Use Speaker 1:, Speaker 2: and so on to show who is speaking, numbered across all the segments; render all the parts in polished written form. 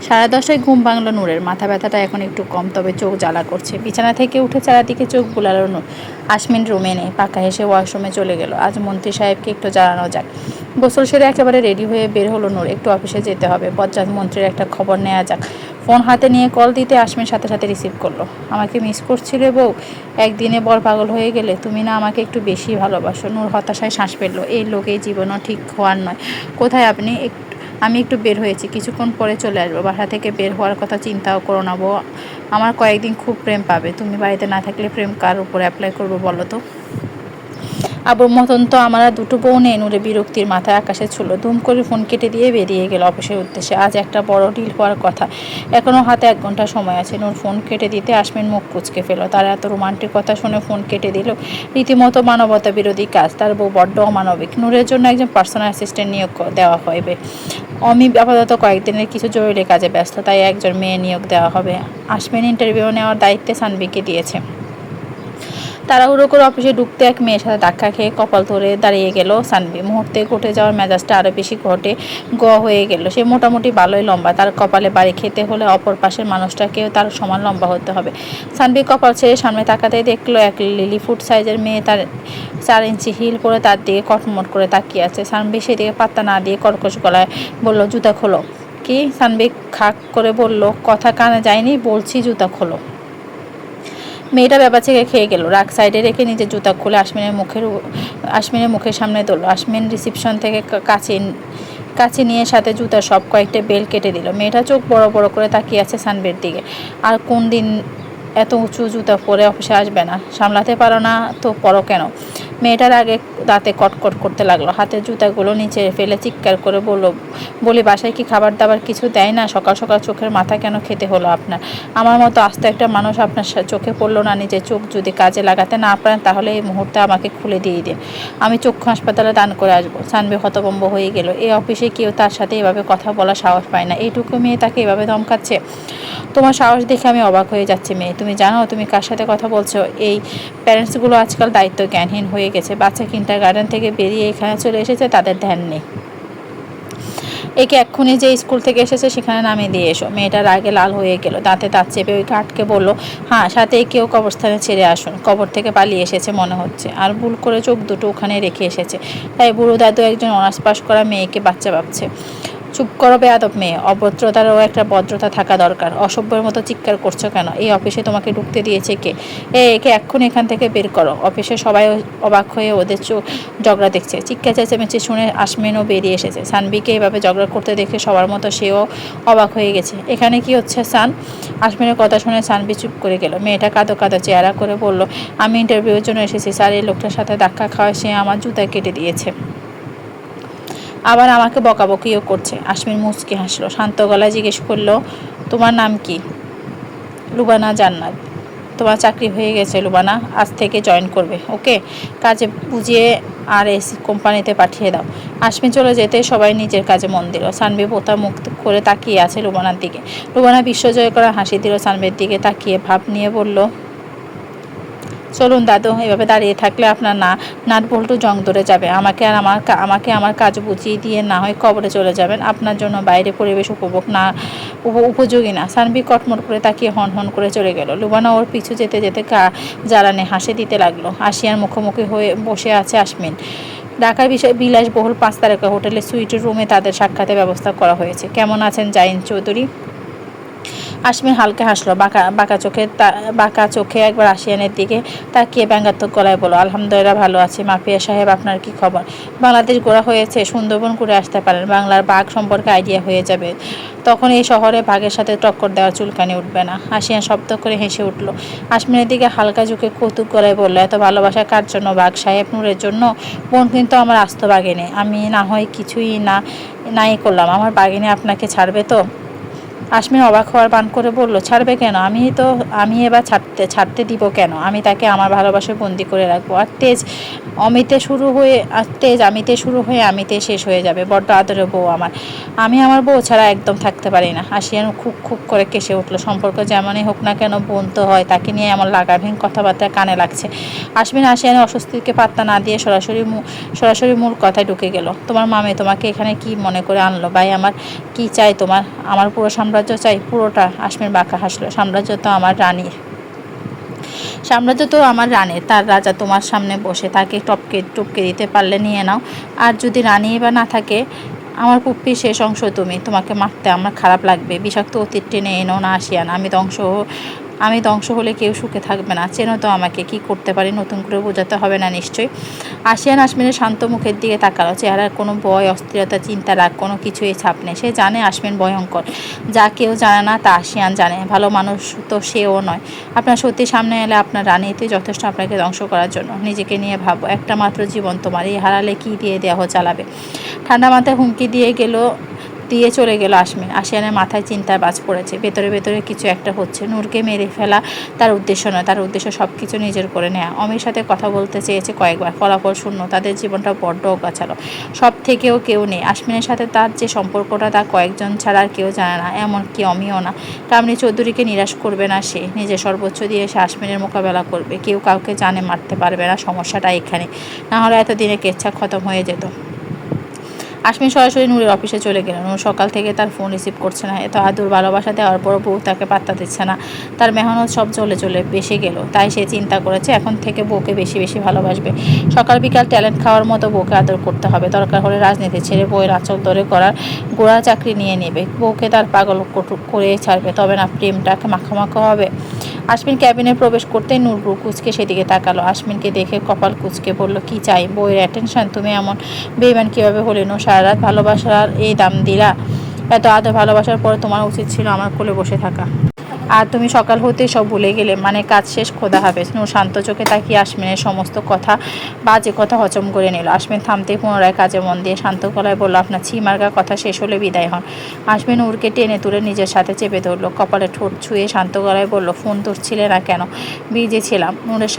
Speaker 1: 10:30টায় ঘুম ভাঙল নূরের। মাথা ব্যথাটা এখন একটু কম, তবে চোখ জ্বালা করছে। বিছানা থেকে উঠে চারিদিকে চোখ বুলালো নূর। আসমীন রুমে নেই, পাকা হেসে ওয়াশরুমে চলে গেল। আজ মন্ত্রী সাহেবকে একটু জানানো যাক। গোসল সেরে একেবারে রেডি হয়ে বের হলো নূর। একটু অফিসে যেতে হবে, বজ্জাত মন্ত্রীর একটা খবর নেওয়া যাক। ফোন হাতে নিয়ে কল দিতে আসমীন সাথে সাথে রিসিভ করলো। আমাকে মিস করছিলে বউ? একদিনে বড় পাগল হয়ে গেলে। তুমি না আমাকে একটু বেশি ভালোবাসো? নূর হতাশায় শ্বাস ফেলল। এই লোক এই জীবনও ঠিক হওয়ার নয়। কোথায় আপনি? আমি একটু বের হয়েছি, কিছুক্ষণ পরে চলে আসবো। বাসা থেকে বের হওয়ার কথা চিন্তাও করো না বউ। আমার কয়েকদিন খুব প্রেম পাবে। তুমি বাড়িতে না থাকলে প্রেম কার উপর অ্যাপ্লাই করবো বলো তো? আবুর মতন তো আমার আর দুটো বউ নেই। নূরে বিরক্তির মাথায় আকাশে ছুড়ল। ধুম করে ফোন কেটে দিয়ে বেরিয়ে গেল অফিসের উদ্দেশ্যে। আজ একটা বড় ডিল হওয়ার কথা, এখনও হাতে 1 ঘন্টা সময় আছে। নূর ফোন কেটে দিতে আসমীন মুখ কুঁচকে ফেল। তার এত রোমান্টিক কথা শুনে ফোন কেটে দিল রীতিমতো মানবতা বিরোধী কাজ। তার বউ বড্ড অমানবিক। নূরের জন্য একজন পার্সোনাল অ্যাসিস্ট্যান্ট নিয়োগ দেওয়া হবে। অমি আপাতত কয়েকদিনের কিছু জরুরি কাজে ব্যস্ত, তাই একজন মেয়ে নিয়োগ দেওয়া হবে। আসমীন ইন্টারভিউ নেওয়ার দায়িত্বে সানভিকে দিয়েছে। তাড়াহুড়ো করে অফিসে ঢুকতে এক মেয়ের সাথে ধাক্কা খেয়ে কপাল ধরে দাঁড়িয়ে গেল সানভি। মুহূর্তে ঘটে যাওয়ার মেজাজটা আরও বেশি হয়ে গেল। সে মোটামুটি ভালোই লম্বা, তার কপালে বাড়ি খেতে হলে অপর পাশের মানুষটাকেও তার সমান লম্বা হতে হবে। সানভি কপাল ছেড়ে সামনে তাকাতে দেখলো এক লিলি ফুট সাইজের মেয়ে তার 4 ইঞ্চি হিল পরে তার দিকে কটমট করে তাকিয়ে আছে। সানভি সেদিকে পাত্তা না দিয়ে কর্কশ গলায় বলল, জুতা খোলো। কি? সানভি খাক করে বলল, কথা কানে যায়নি, বলছি জুতা খোলো। মেয়েটা ব্যাপারছেকে খেয়ে গেল। রাগ সাইডে রেখে নিজের জুতা খুলে আসমীনের মুখের সামনে ধরল। আসমীন রিসিপশন থেকে কাছে নিয়ে সাথে জুতার সব কয়েকটা বেল কেটে দিল। মেয়েটা চোখ বড় বড় করে তাকিয়ে আছে সানভির দিকে। আর কোন দিন এত উঁচু জুতা পরে অফিসে আসবে না? সামলাতে পারো না তো পরো কেন? মেয়েটার আগে দাঁতে কটকট করতে লাগলো। হাতের জুতাগুলো নিচে ফেলে চিৎকার করে বলি, বাসায় কি খাবার দাবার কিছু দেয় না? সকাল সকাল চোখের মাথা কেন খেতে হলো আপনার? আমার মতো আস্ত একটা মানুষ আপনার চোখে পড়লো না? নিজের চোখ যদি কাজে লাগাতে না পারেন তাহলে এই মুহূর্তে আমাকে খুলে দিয়ে দিন, আমি চক্ষু হাসপাতালে দান করে আসবো। সানভি হতভম্ব হয়ে গেল। এই অফিসে কেউ তার সাথে এভাবে কথা বলার সাহস পায় না। এইটুকু মেয়ে তাকে এভাবে ধমকাচ্ছে। তোমার সাহস দেখে আমি অবাক হয়ে যাচ্ছি মেয়ে। তুমি জানো তুমি কার সাথে কথা বলছো? এই প্যারেন্টসগুলো আজকাল দায়িত্ব জ্ঞানহীন হয়ে গেছে। বাচ্চা কিন্ডারগার্টেন থেকে বেরিয়ে এখানে চলে এসেছে, তাদের ধ্যান নেই। একে এক্ষুনি যে স্কুল থেকে এসেছে সেখানে নামিয়ে দিয়ে এসো। মেয়েটা রাগে লাল হয়ে গেল। দাঁতে দাঁত চেপে ওই গার্ডকে বলল, হ্যাঁ, সাথে কেউ কবরস্থানে ছেড়ে আসুন। কবর থেকে পালিয়ে এসেছে মনে হচ্ছে, আর ভুল করে চোখ দুটো ওখানে রেখে এসেছে। তাই বুড়ো দাদু একজন অনার্স পাস করা মেয়েকে বাচ্চা ভাবছে। চুপ করো বেয়াদব মেয়ে। অভদ্রতারও একটা ভদ্রতা থাকা দরকার। অসভ্যের মতো চিৎকার করছো কেন? এই অফিসে তোমাকে ঢুকতে দিয়েছে কে? একে এক্ষুনি এখান থেকে বের করো। অফিসে সবাই অবাক হয়ে ওদের ঝগড়া দেখছে। চিৎকার চেঁচামেচি শুনে আসমীনও বেরিয়ে এসেছে। সানভিকে এভাবে ঝগড়া করতে দেখে সবার মতো সেও অবাক হয়ে গেছে। এখানে কি হচ্ছে সান? আসমীনের কথা শুনে সানভি চুপ করে গেল। মেয়েটা কাঁদো কাঁদো চেহারা করে বলল, আমি ইন্টারভিউর জন্য এসেছি স্যার। এই লোকটার সাথে ধাক্কা খাওয়ায় সে আমার জুতা কেটে দিয়েছে, আবার আমাকে বকাবকিও করছে। আসমীন মুচকি হাসলো। শান্ত গলায় জিজ্ঞেস করলো, তোমার নাম কি? লুবানা জান্নাত। তোমার চাকরি হয়ে গেছে লুবানা, আজ থেকে জয়েন করবে। ওকে, কাজে বুঝিয়ে আর এসি কোম্পানিতে পাঠিয়ে দাও। আসমীন চলে যেতে সবাই নিজের কাজে মন দিল। সানভি পোতা মুখ করে তাকিয়ে আছে লুবানার দিকে। লুবানা বিশ্বজয় করা হাসি দিল সানভির দিকে তাকিয়ে, ভাব নিয়ে বলল, চলুন দাদু, এভাবে দাঁড়িয়ে থাকলে আপনার নাট বল্টু জং ধরে যাবে। আমাকে আমার কাজ বুঝিয়ে দিয়ে না হয় কবরে চলে যাবেন। আপনার জন্য বাইরে পরিবেশ উপযোগী না। সানভি কটমট করে তাকিয়ে হন হন করে চলে গেল। লুবানা ওর পিছু যেতে যেতে জ্বালানে হাসি দিতে লাগলো। আসিয়ার মুখোমুখি হয়ে বসে আছে আসমীন। ঢাকার বিলাসবহুল 5 তারকা হোটেলের সুইট রুমে তাদের সাক্ষাতের ব্যবস্থা করা হয়েছে। কেমন আছেন জাহিন চৌধুরী? আসমীন হালকা হাসলো। বাঁকা চোখে একবার আসিয়ানের দিকে তাকিয়ে ব্যঙ্গাত্মক গলায় বলল, আলহামদুলিল্লাহ ভালো আছি। মাফিয়া সাহেব, আপনার কি খবর? বাংলাদেশ ঘোরা হয়েছে? সুন্দরবন ঘুরে আসতে পারেন। বাংলার বাঘ সম্পর্কে আইডিয়া হয়ে যাবে। তখন এই শহরে বাঘের সাথে টক্কর দেওয়ার চুলকানি উঠবে না। আসিয়ান শব্দ করে হেসে উঠল। আসমীনের দিকে হালকা ঝুঁকে কৌতুক গলায় বলল, এত ভালোবাসা কার জন্য বাঘ সাহেব? নূরের জন্য? বোন কিন্তু আমার আস্ত বাঘিনী। আমি না হয় কিছুই নাই করলাম, আমার বাঘিনী আপনাকে ছাড়বে তো? আসমীন অবাক হওয়ার ভান করে বলল, ছাড়বে কেন? আমি এবার ছাড়তে দিব কেন? আমি তাকে আমার ভালোবাসায় বন্দি করে রাখবো। আর তেজ আমিতে শুরু হয়ে আমিতে শেষ হয়ে যাবে। বড্ড আদরের বউ আমার। আমি আমার বউ ছাড়া একদম থাকতে পারি না। আসিয়ান খুব খুব করে কেসে উঠল। সম্পর্ক যেমনই হোক না কেন, বোন তো হয়। তাকে নিয়ে এমন লাগামহীন কথাবার্তা কানে লাগছে। আসিয়ানের অস্বস্তিকে পাত্তা না দিয়ে সরাসরি মূল কথায় ঢুকে গেল। তোমার মামে তোমাকে এখানে কি মনে করে আনলো? ভাই আমার কি চাই তোমার? আমার পুরো সাম্রাজ্য সাম্রাজ্য চাই? পুরোটা? আশমিন বাঁকা হাসলো। সাম্রাজ্য তো আমার রানীর। সাম্রাজ্য তো আমার রানীর, তার রাজা তোমার সামনে বসে, তাকে টপকে দিতে পারলে নিয়ে নাও। আর যদি রানী বা না থাকে, আমার পুপ্পির শেষ অংশ তুমি, তোমাকে মারতে আমার খারাপ লাগবে। বিষাক্ত অতীত টেনে এনো না আসিয়ান, আমি ধ্বংস হলে কেউ সুখে থাকবে না। চেনো তো আমাকে, কি করতে পারি নতুন করে বোঝাতে হবে না নিশ্চয়ই। আসিয়ান আশমিনের শান্ত মুখের দিকে তাকালো। চেহারার কোনো ভয়, অস্থিরতা, চিন্তা, রাগ কোনো কিছুই ছাপ নেই। সে জানে আশমিন ভয়ঙ্কর। যা কেউ জানে না তা আসিয়ান জানে। ভালো মানুষ তো সেও নয়। আপনার সত্যি সামনে এলে আপনার রানীতে যথেষ্ট আপনাকে ধ্বংস করার জন্য। নিজেকে নিয়ে ভাবো, একটা মাত্র জীবন তোমার, এই হারালে কি দিয়ে দেহ চালাবে? ঠান্ডা মাথায় হুমকি দিয়ে চলে গেল আশমিন। আসিয়ানের মাথায় চিন্তার বাজ পড়েছে। ভেতরে ভেতরে কিছু একটা হচ্ছে। নূরকে মেরে ফেলা তার উদ্দেশ্য নয়, তার উদ্দেশ্য সব কিছু নিজের করে নেওয়া। অমির সাথে কথা বলতে চেয়েছে কয়েকবার, ফলাফল শূন্য। তাদের জীবনটা বড্ড অগাছালো। সব থেকেও কেউ নেই। আশমিনের সাথে তার যে সম্পর্কটা তা কয়েকজন ছাড়া আর কেউ জানে না, এমনকি অমিও না। কামিনী চৌধুরীকে নিরাশ করবে না সে, নিজের সর্বোচ্চ দিয়ে সে আশমিনের মোকাবেলা করবে। কেউ কাউকে জানে মারতে পারবে না, সমস্যাটা এখানে। না হলে এতদিনে কেচ্ছা খতম হয়ে যেত। আশমিন সরাসরি নূরের অফিসে চলে গেল। নূর সকাল থেকে তার ফোন রিসিভ করছে না। এত আদুর ভালোবাসা দেওয়ার পর বউ তাকে পাত্তা দিচ্ছে না। তার মেহনত সব চলে বেসে গেল। তাই সে চিন্তা করেছে এখন থেকে বউকে বেশি বেশি ভালোবাসবে। সকাল বিকাল ট্যালেন্ট খাওয়ার মতো বউকে আদর করতে হবে। দরকার হলে রাজনীতি ছেড়ে বউয়ের আঁচল ধরে করার গোড়া চাকরি নিয়ে নেবে। বউকে তার পাগল করে ছাড়বে, তবে না প্রেমটাকে মাখামাখা হবে। আশমিন ক্যাবিনে প্রবেশ করতেই নূর ভ্রু কুঁচকে সেদিকে তাকালো। আশমিনকে দেখে কপাল কুঁচকে বলল, কি চাই? বউয়ের অ্যাটেনশন? তুমি এমন বেইমান কিভাবে হলে নূর? সারা রাত ভালোবাসার এই দাম দিলা? এত আদর ভালোবাসার পর তোমার উচিত ছিল আমার কোলে বসে থাকা। আর তুমি সকাল হতেই সব ভুলে গেলে, মানে কাজ শেষ, খোদা হাফেজ। নূর শান্ত চোখে তাকিয়ে আশমিনের সমস্ত বাজে কথা হজম করে নিল। আশমিন থামতেই পুনরায় কাজে মন দিয়ে শান্ত গলায় বলল, আপনার ছিমার্গা কথা শেষ হলে বিদায় হন। আশমিন নূরকে টেনে তুলে নিজের সাথে চেপে ধরল। কপালে ঠোঁট ছুঁয়ে শান্ত গলায় বলল, ফোন ধরছিলে না কেন? বিজে ছিলাম। নূরের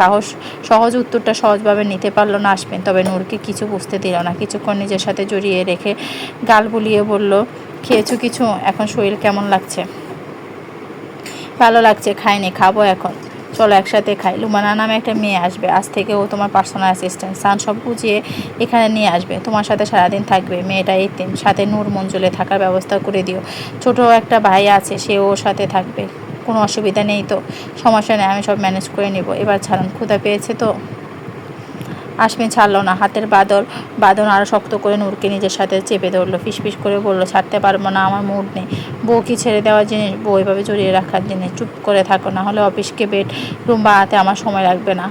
Speaker 1: সহজ উত্তরটা সহজভাবে নিতে পারল না আশমিন, তবে নূরকে কিছু বুঝতে দিল না। কিছুক্ষণ নিজের সাথে জড়িয়ে রেখে গাল বুলিয়ে বলল, খেয়েছো কিছু? এখন শরীর কেমন লাগছে? ভালো লাগছে। খাইনি, খাবো এখন। চলো একসাথে খাই। লুমানা নামে একটা মেয়ে আসবে, আজ থেকে ও তোমার পার্সোনাল অ্যাসিস্ট্যান্ট। সান সব বুঝিয়ে এখানে নিয়ে আসবে, তোমার সাথে সারাদিন থাকবে। মেয়েটা এতিম, সাথে নূর মঞ্জুলে থাকার ব্যবস্থা করে দিও। ছোট একটা ভাই আছে, সে ওর সাথে থাকবে। কোনো অসুবিধা নেই তো? সমস্যা নেই, আমি সব ম্যানেজ করে নিব। এবার ছাড়ুন, ক্ষুধা পেয়েছে তো। আশমিন ছাড়ল না। হাতের বাঁধন আরও শক্ত করে নূরকে নিজের সাথে চেপে ধরলো। ফিসফিস করে বলল, ছাড়তে পারবো না, আমার মুড নেই। বউ কি ছেড়ে দেওয়ার জিনিস? বউ এভাবে জড়িয়ে রাখার জিনিস? চুপ করে থাকো, না হলে অফিসকে বেডরুম বানাতে আমার সময় লাগবে না।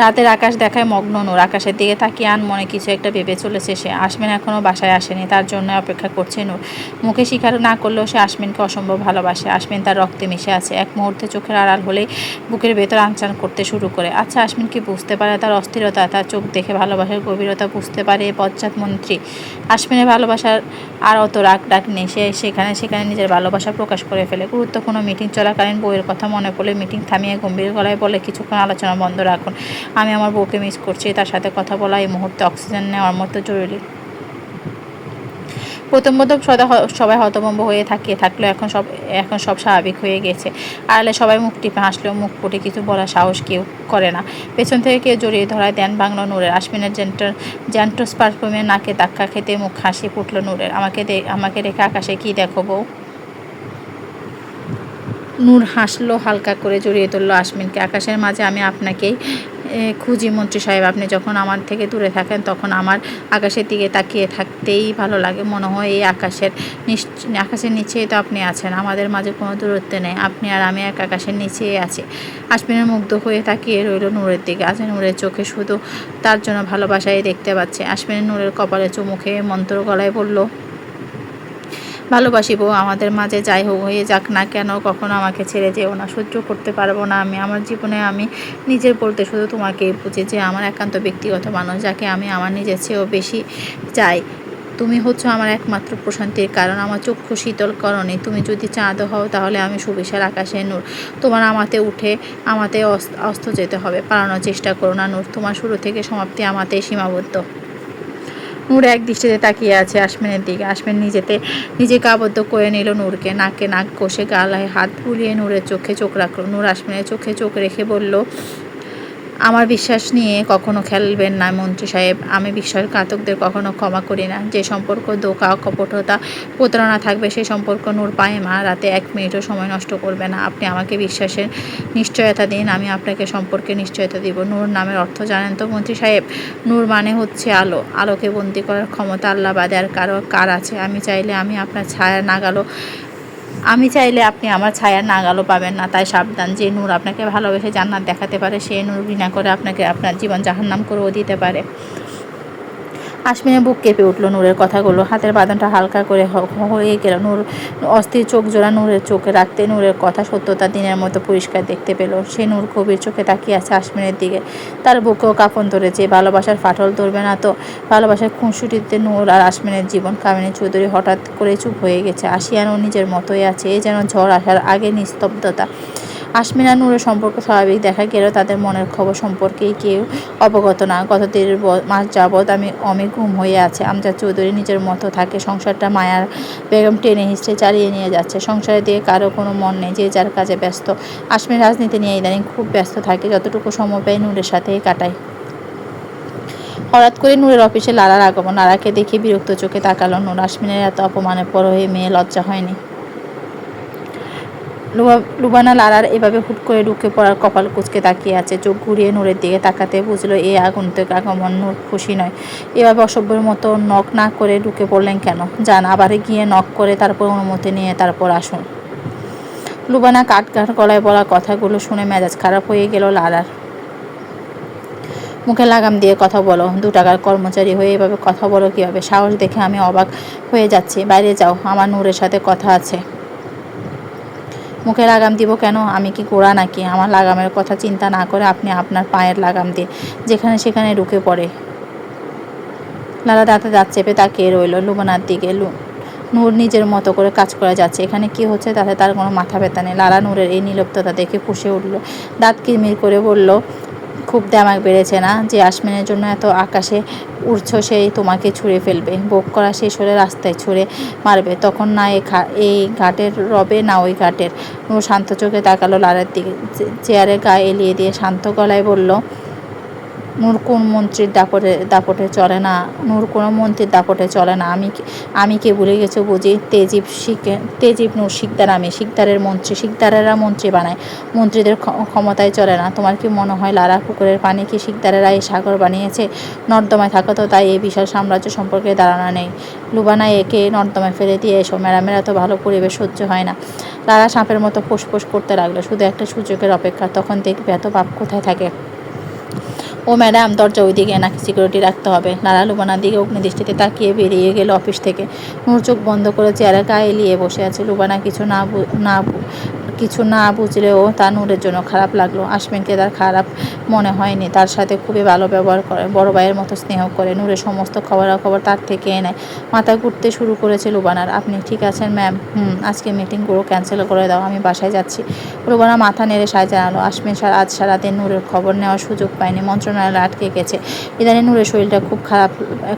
Speaker 1: রাতের আকাশ দেখায় মগ্ন নূর। আকাশের দিকে তাকিয়ে মনে কিছু একটা ভেবে চলেছে সে। আশমিন এখনও বাসায় আসেনি, তার জন্য অপেক্ষা করছে নূর। মুখে স্বীকার না করলেও সে আশমিনকে অসম্ভব ভালোবাসে। আশমিন তার রক্তে মিশে আছে। এক মুহূর্তে চোখের আড়াল হলেই বুকের ভেতর আনচান করতে শুরু করে। আচ্ছা, আশমিন কি বুঝতে পারে তার অস্থিরতা? তার চোখ দেখে ভালোবাসার গভীরতা বুঝতে পারে এই বজ্জাত মন্ত্রী? আশমিনের ভালোবাসার আর অত রাগ নেই। সে সেখানে নিজের ভালোবাসা প্রকাশ করে ফেলে। গুরুত্বপূর্ণ মিটিং চলাকালীন বউয়ের কথা মনে পড়লে মিটিং থামিয়ে গম্ভীর গলায় বলে, কিছুক্ষণ আলোচনা বন্ধ রাখুন। আমি আমার বউকে মিস করছি। তার সাথে কথা বলা এই মুহূর্তে অক্সিজেন নেওয়ার মতো জরুরি। প্রথম সবাই হতভম্ব হয়ে থাকলো। এখন সব স্বাভাবিক হয়ে গেছে। আড়ালে সবাই মুখ টিপে হাসলেও মুখ ফুটে কিছু বলার সাহস কেউ করে না। পেছন থেকে কেউ জড়িয়ে ধরায় দেন ভাঙল নূরের। আশমিনের জ্যান্টোস পারফিউমের নাকে ধাক্কা খেতে মুখ হাসি ফুটল নূরের। আমাকে রেখে আকাশে কি দেখো বউ? নূর হাসলো হালকা করে, জড়িয়ে ধরল আশমিনকে। আকাশের মাঝে আমি আপনাকেই খুঁজি মন্ত্রী সাহেব। আপনি যখন আমার থেকে দূরে থাকেন তখন আমার আকাশের দিকে তাকিয়ে থাকতেই ভালো লাগে। মনে হয় এই আকাশের নিচেই তো আপনি আছেন। আমাদের মাঝে কোনো দূরত্ব নেই। আপনি আর আমি এক আকাশের নিচেই আছি। আশমিনের মুগ্ধ হয়ে তাকিয়ে রইল নূরের দিকে। আজ নূরের চোখে শুধু তার জন্য ভালোবাসাই দেখতে পাচ্ছে। আশমিনের নূরের কপালে চুমু খেয়ে মন্ত্র গলায় বলল, ভালোবাসি বউ। আমাদের মাঝে যাই হয়ে যাক না কেন, কখনো আমাকে ছেড়ে যেও না। সহ্য করতে পারবো না আমি। আমার জীবনে আমি নিজের বলতে শুধু তোমাকেই বুঝি, যে আমার একান্ত ব্যক্তিগত মানুষ, যাকে আমি আমার নিজের চেয়েও বেশি চাই। তুমি হচ্ছ আমার একমাত্র প্রশান্তির কারণ, আমার চক্ষু শীতল করণে। তুমি যদি চাঁদ হও তাহলে আমি সুবিশাল আকাশের নূর। তোমার আমাতে অস্ত যেতে হবে। পালানোর চেষ্টা করো না নূর। তোমার শুরু থেকে সমাপ্তি আমাতেই সীমাবদ্ধ। নূর এক দৃষ্টিতে তাকিয়ে আছে আশমিনের দিকে। আশমিন নিজেকে আবদ্ধ করে নিল নূরকে। নাকে নাক কষে গালায় হাত বুলিয়ে নূরের চোখে চোখ রাখলো। নূর আশমিনের চোখে চোখ রেখে বলল, আমার বিশ্বাস নিয়ে কখনো খেলবেন না মন্ত্রী সাহেব। আমি বিশ্বাসঘাতকদের কখনো ক্ষমা করি না। যে সম্পর্ক ধোঁকা, কপটতা, প্রতারণা থাকবে সেই সম্পর্ক নূর পায়ে মা রাতে 1 মিনিটও সময় নষ্ট করবে না। আপনি আমাকে বিশ্বাসের নিশ্চয়তা দিন, আমি আপনাকে সম্পর্কে নিশ্চয়তা দিব। নূর নামের অর্থ জানেন তো মন্ত্রী সাহেব? নূর মানে হচ্ছে আলো। আলোকে বন্দী করার ক্ষমতা আল্লাহ বাদে আর কার আছে? আমি চাইলে আপনি আমার ছায়ার নাগালও পাবেন না। তাই সাবধান। যে নূর আপনাকে ভালোবেসে জান্নাত দেখাতে পারে, সে নূর ঘৃণা করে আপনাকে আপনার জীবন জাহান্নাম করেও দিতে পারে। আশমিনের বুক কেঁপে উঠল নূরের কথাগুলো। হাতের বাঁধনটা হালকা করে হয়ে গেল। নূর অস্থির চোখ জোড়া নূরের চোখে রাখতে নূরের কথা সত্যতা দিনের মতো পরিষ্কার দেখতে পেল সে। নূর গভীর চোখে তাকিয়ে আছে আশমিনের দিকে। তার বুকেও কাঁপন ধরেছে। ভালোবাসার ফাটল ধরবে না তো? ভালোবাসার খুনসুটিতে নূর আর আশমিনের জীবন। কামিনী চৌধুরী হঠাৎ করে চুপ হয়ে গেছে। আশিয়ানও নিজের মতোই আছে। এ যেন ঝড় আসার আগে নিস্তব্ধতা। আশমিন আর নূরের সম্পর্ক স্বাভাবিক দেখা গেলেও তাদের মনের খবর সম্পর্কেই কেউ অবগত না। গত 1.5 মাস যাবৎ আমি গুম হয়ে আছে। আমজাদ চৌধুরী নিজের মতো থাকে। সংসারটা মায়ার বেগম টেনে হিঁচড়ে চালিয়ে নিয়ে যাচ্ছে। সংসারের দিকে কারো কোনো মন নেই, যে যার কাজে ব্যস্ত। আশমিন রাজনীতি নিয়ে ইদানিং খুব ব্যস্ত থাকে। যতটুকু সময় পায় নূরের সাথেই কাটায়। হঠাৎ করে নূরের অফিসে লারার আগমন। লারাকে দেখে বিরক্ত চোখে তাকালো নূর। আশমিনের এত অপমানের পর হয়ে মেয়ে লজ্জা হয়নি? লুবানা লারার এভাবে হুট করে ঢুকে পড়ার কপাল কুঁচকে তাকিয়ে আছে। চোখ ঘুরিয়ে নূরের দিকে তাকাতে বুঝলো এই আগন্তুক আগমন নূর খুশি নয়। এভাবে অসভ্যের মতো নক না করে ঢুকে পড়লেন কেন? যান, আবার গিয়ে নক করে তারপর অনুমতি নিয়ে তারপর আসুন। লুবানা কাঠগাড় গলায় বলা কথাগুলো শুনে মেজাজ খারাপ হয়ে গেল লারার। মুখে লাগাম দিয়ে কথা বলো। 2 টাকার কর্মচারী হয়ে এভাবে কথা বলো কীভাবে? সাহস দেখে আমি অবাক হয়ে যাচ্ছি। বাইরে যাও, আমার নূরের সাথে কথা আছে। মুখে লাগাম দিব কেন? আমি কি গোড়া নাকি? আমার লাগামের কথা চিন্তা না করে আপনি আপনার পায়ের লাগাম দিন, যেখানে সেখানে ঢুকে পড়ে। লালা দাঁতে দাঁত চেপে তাকিয়ে রইল লুবানার দিকে। নূর নিজের মতো করে কাজ করে যাচ্ছে। এখানে কি হচ্ছে তাতে তার কোনো মাথা ব্যথা নেই। লালা নূরের এই নির্লিপ্ততা দেখে ফুঁসে উঠল। দাঁত কিরমির করে বলল, খুব দেমাক বেড়েছে না? যে আশমিনের জন্য এত আকাশে উড়ছ সেই তোমাকে ছুঁড়ে ফেলবে। ভোগ করা শেষ হলে রাস্তায় ছুঁড়ে মারবে। তখন না এই ঘাটের রবে না ওই ঘাটের। নূর শান্ত চোখে তাকালো লালার দিকে। চেয়ারে গায়ে এলিয়ে দিয়ে শান্ত গলায় বলল, নূর কোন মন্ত্রীর দাপটে চলে না। নূর কোনো মন্ত্রীর দাপটে চলে না। আমি কে ভুলে গেছো বুঝি? তেজিব নূর শিকদার। আমি শিকদারের মন্ত্রী। শিকদারেরা মন্ত্রী বানায়, মন্ত্রীদের ক্ষমতায় চলে না। তোমার কি মনে হয় লারা পুকুরের পানি কি শিকদারেরা এই সাগর বানিয়েছে? নর্দমায় থাকো তো তাই এই বিশাল সাম্রাজ্য সম্পর্কে ধারণা নেই। লুবানা একে নর্দমায় ফেলে দিয়ে এসো। ম্যাডামের তো ভালো পরিবেশ সহ্য হয় না। লারা সাপের মতো ফোঁস করতে লাগলো। শুধু একটা সুযোগের অপেক্ষা, তখন দেখবে এত পাপ কোথায় থাকে। ও ম্যাডাম, দরজা ওই দিকে নাকি সিকিউরিটি রাখতে হবে? লারা লুবানার দিকে অগ্নিদৃষ্টিতে তাকিয়ে বেরিয়ে গেল অফিস থেকে। নূর চোখ বন্ধ করে চেয়ারে গায়ে এলিয়ে বসে আছে। লুবানা কিছু না বুঝলেও তা নূরের জন্য খারাপ লাগলো। আশমিনকে তার খারাপ মনে হয়নি। তার সাথে খুবই ভালো ব্যবহার করে, বড় ভাইয়ের মতো স্নেহ করে। নূরের সমস্ত খবরাখবর তার থেকে এনে। মাথা ঘুরতে শুরু করেছে লুবানার। আপনি ঠিক আছেন ম্যাম? আজকে মিটিংগুলো ক্যান্সেল করে দাও, আমি বাসায় যাচ্ছি। লুবানা মাথা নেড়ে সায় জানালো। আজ সারাদিন নূরের খবর নেওয়ার সুযোগ পায়নি। মন্ত্রণালয়ে আটকে গেছে। ইদানিং নূরের শরীরটা